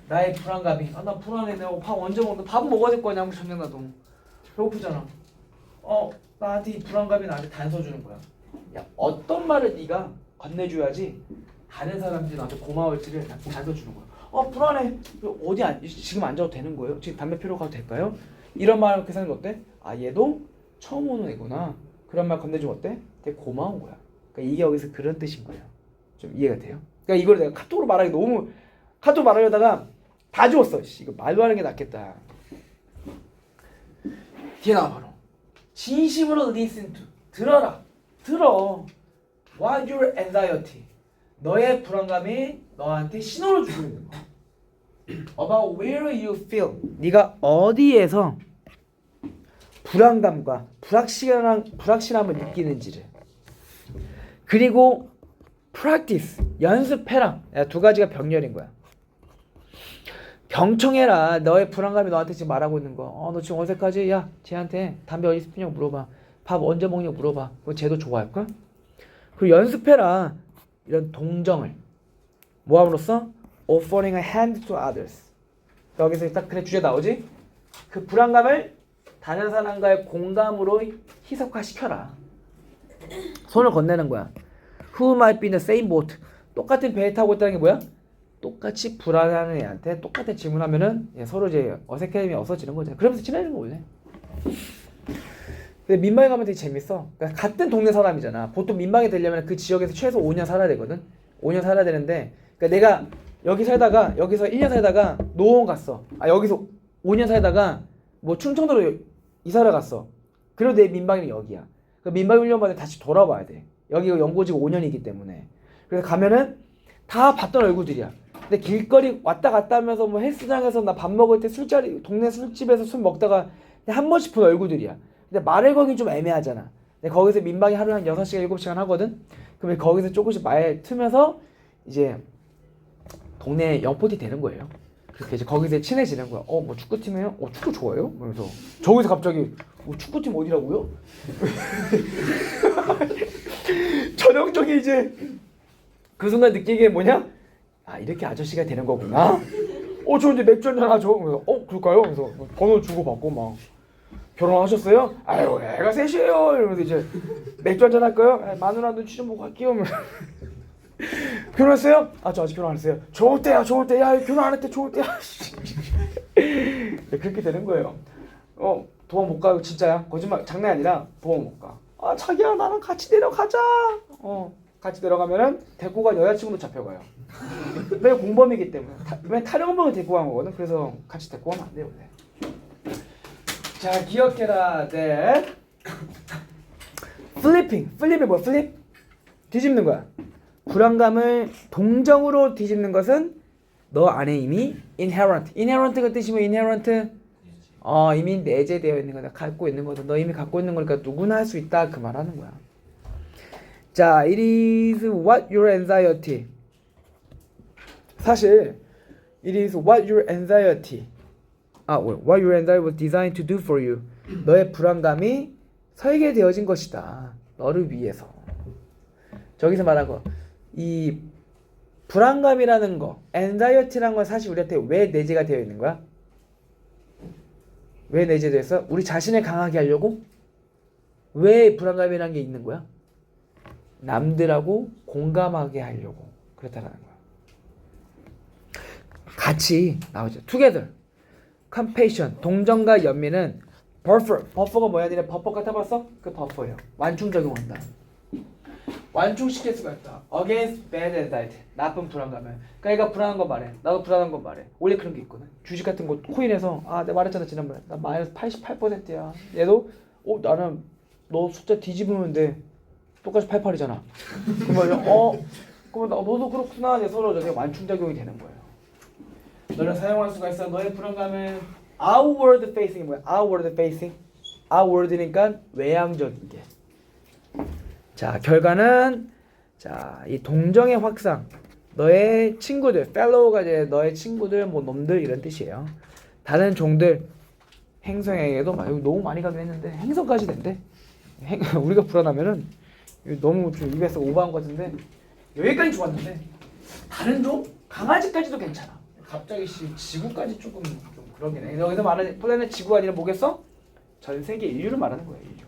나의 불안감이 나 불안해. 내가 밥 언제 먹는다. 밥은 먹어야 될 거 아니야. 아무리 전쟁 나도 배고프잖아. 나한테 이 불안감이 나한테 단서 주는 거야. 야, 어떤 말을 네가 건네줘야지 다른 사람들이 나한테 고마울지를 단서 주는 거야. 불안해. 지금 앉아도 되는 거예요? 지금 담배 피러 가도 될까요? 이런 말을 그 사람이 어때? 얘도 처음 오는 애구나. 그런 말 건네주면 어때? 되게 고마운 거야. 그러니까 이게 여기서 그런 뜻인 거예요. 좀 이해가 돼요? 그러니까 이걸 내가 카톡으로 말하기 너무 카톡 말하려다가 다 지웠어. 이거 말로 하는 게 낫겠다. 뒤에 나와 바로. 진심으로 listen to. 들어. What your anxiety. 너의 불안감이 너한테 신호를 주고 있는 거야. About where you feel. 네가 어디에서 불안감과 불확실함을 느끼는지를. 그리고 practice. 연습해라. 두 가지가 병렬인 거야. 경청해라. 너의 불안감이 너한테 지금 말하고 있는 거. 너 지금 어색하지? 야, 쟤한테 담배 어디서 피냐고 물어봐. 밥 언제 먹냐고 물어봐. 그럼 쟤도 좋아할걸? 그리고 연습해라. 이런 동정을 모함으로써 offering a hand to others. 여기서 딱 그래 주제 나오지? 그 불안감을 다른 사람과의 공감으로 희석화시켜라. 손을 건네는 거야. Who might be in the same boat. 똑같은 배에 타고 있다는 게 뭐야? 똑같이 불안한 애한테 똑같은 질문하면은 서로 이제 어색함이 없어지는 거잖아. 그러면서 친해지는 거 원래. 근데 민방위 가면 되게 재밌어. 그러니까 같은 동네 사람이잖아. 보통 민방위 되려면 그 지역에서 최소 5년 살아야 되거든. 5년 살아야 되는데, 그러니까 내가 여기 살다가 여기서 1년 살다가 노원 갔어. 여기서 5년 살다가 뭐 충청도로 이사를 갔어. 그래도 내 민방위는 여기야. 그 민방위 훈련받을 때 다시 돌아와야 돼. 여기가 연고지가 5년이기 때문에. 그래서 가면은 다 봤던 얼굴들이야. 근데 길거리 왔다 갔다 하면서 뭐 헬스장에서 나 밥 먹을 때 술자리 동네 술집에서 술 먹다가 한 번씩 본 얼굴들이야. 근데 말을 걸기 좀 애매하잖아. 근데 거기서 민방위 하루에 한 6시간 7시간 하거든. 그러면 거기서 조금씩 말 트면서 이제 동네 영포티 되는 거예요. 그래서 이제 거기서 친해지는 거야. 뭐 축구팀이에요? 축구 좋아해요? 그러면서 저기서 갑자기 축구팀 어디라고요? 전형적인 이제 그 순간 느끼게 뭐냐? 이렇게 아저씨가 되는 거구나. 저 이제 맥주 한잔 하죠. 그래서 그럴까요? 그래서 번호 주고 받고 막 결혼하셨어요? 아유 애가 셋이에요. 이러면서 이제 맥주 한잔 할까요? 마누라 눈치 좀 보고 갈게요. 결혼했어요? 저 아직 결혼 안 했어요. 좋을 때야. 야 결혼 안 했대. 좋을 때야. 그렇게 되는 거예요. 도망 못 가. 진짜야. 거짓말 장난 아니라 도망 못 가. 자기야 나랑 같이 내려가자. 같이 내려가면은 데리고 간 여자친구도 잡혀가요. 왜 공범이기 때문에. 왜 탈영범을 데리고 간 거거든. 그래서 같이 데리고 가면 안 돼요. 원래. 자 기억해라. 네. 플립이 뭐야? 플립? 뒤집는 거야. 불안감을 동정으로 뒤집는 것은 너 안에 이미 inherent가 뜻이 뭐 inherent? 이미 내재되어 있는 거다. 갖고 있는 거다. 너 이미 갖고 있는 거니까 누구나 할 수 있다. 그 말하는 거야. 자, it is what your anxiety. 사실 it is what your anxiety. what your anxiety was designed to do for you. 너의 불안감이 설계되어진 것이다. 너를 위해서. 저기서 말한 거. 이 불안감이라는 거, anxiety라는 건 사실 우리한테 왜 내재가 되어 있는 거야? 왜 내재되어 있어? 우리 자신을 강하게 하려고? 왜 불안감이라는 게 있는 거야? 남들하고 공감하게 하려고 그렇다라는 거야. 같이 나오죠. together, compassion, 동정과 연민은 버퍼가 뭐야? 니네 버퍼가 타봤어? 그 버퍼예요. 완충작용한다. 완충시킬 수가 있다. Against bad anxiety. 나쁜 불안감을. 그러니까 불안한 거 말해. 나도 불안한 거 말해. 원래 그런 게 있거든. 주식 같은 거 코인에서 내가 말했잖아 지난번에. 나 마이너스 88%야. 얘도 나는 너 숫자 뒤집으면 돼. 똑같이 88이잖아. 그러면 그러면 너도 그렇구나. 이제 서로 이제 완충작용이 되는 거예요. 너를 사용할 수가 있어. 너의 불안감은 outward facing이 뭐야? outward facing. outward니까 외향적인 게. 자, 결과는 이 동정의 확산. 너의 친구들, fellow가 이제 너의 친구들, 뭐 놈들 이런 뜻이에요. 다른 종들 행성에게도 너무 많이 가긴 했는데 행성까지 된대. 우리가 불안하면은 너무 좀 입에서 오버한 것 같은데 여기까지 좋았는데 다른 종 강아지까지도 괜찮아. 갑자기 지구까지 조금 좀 그러긴 해. 여기서 말하는 플래닛 지구가 아니라 뭐겠어? 전 세계 인류를 말하는 거예요. 인류.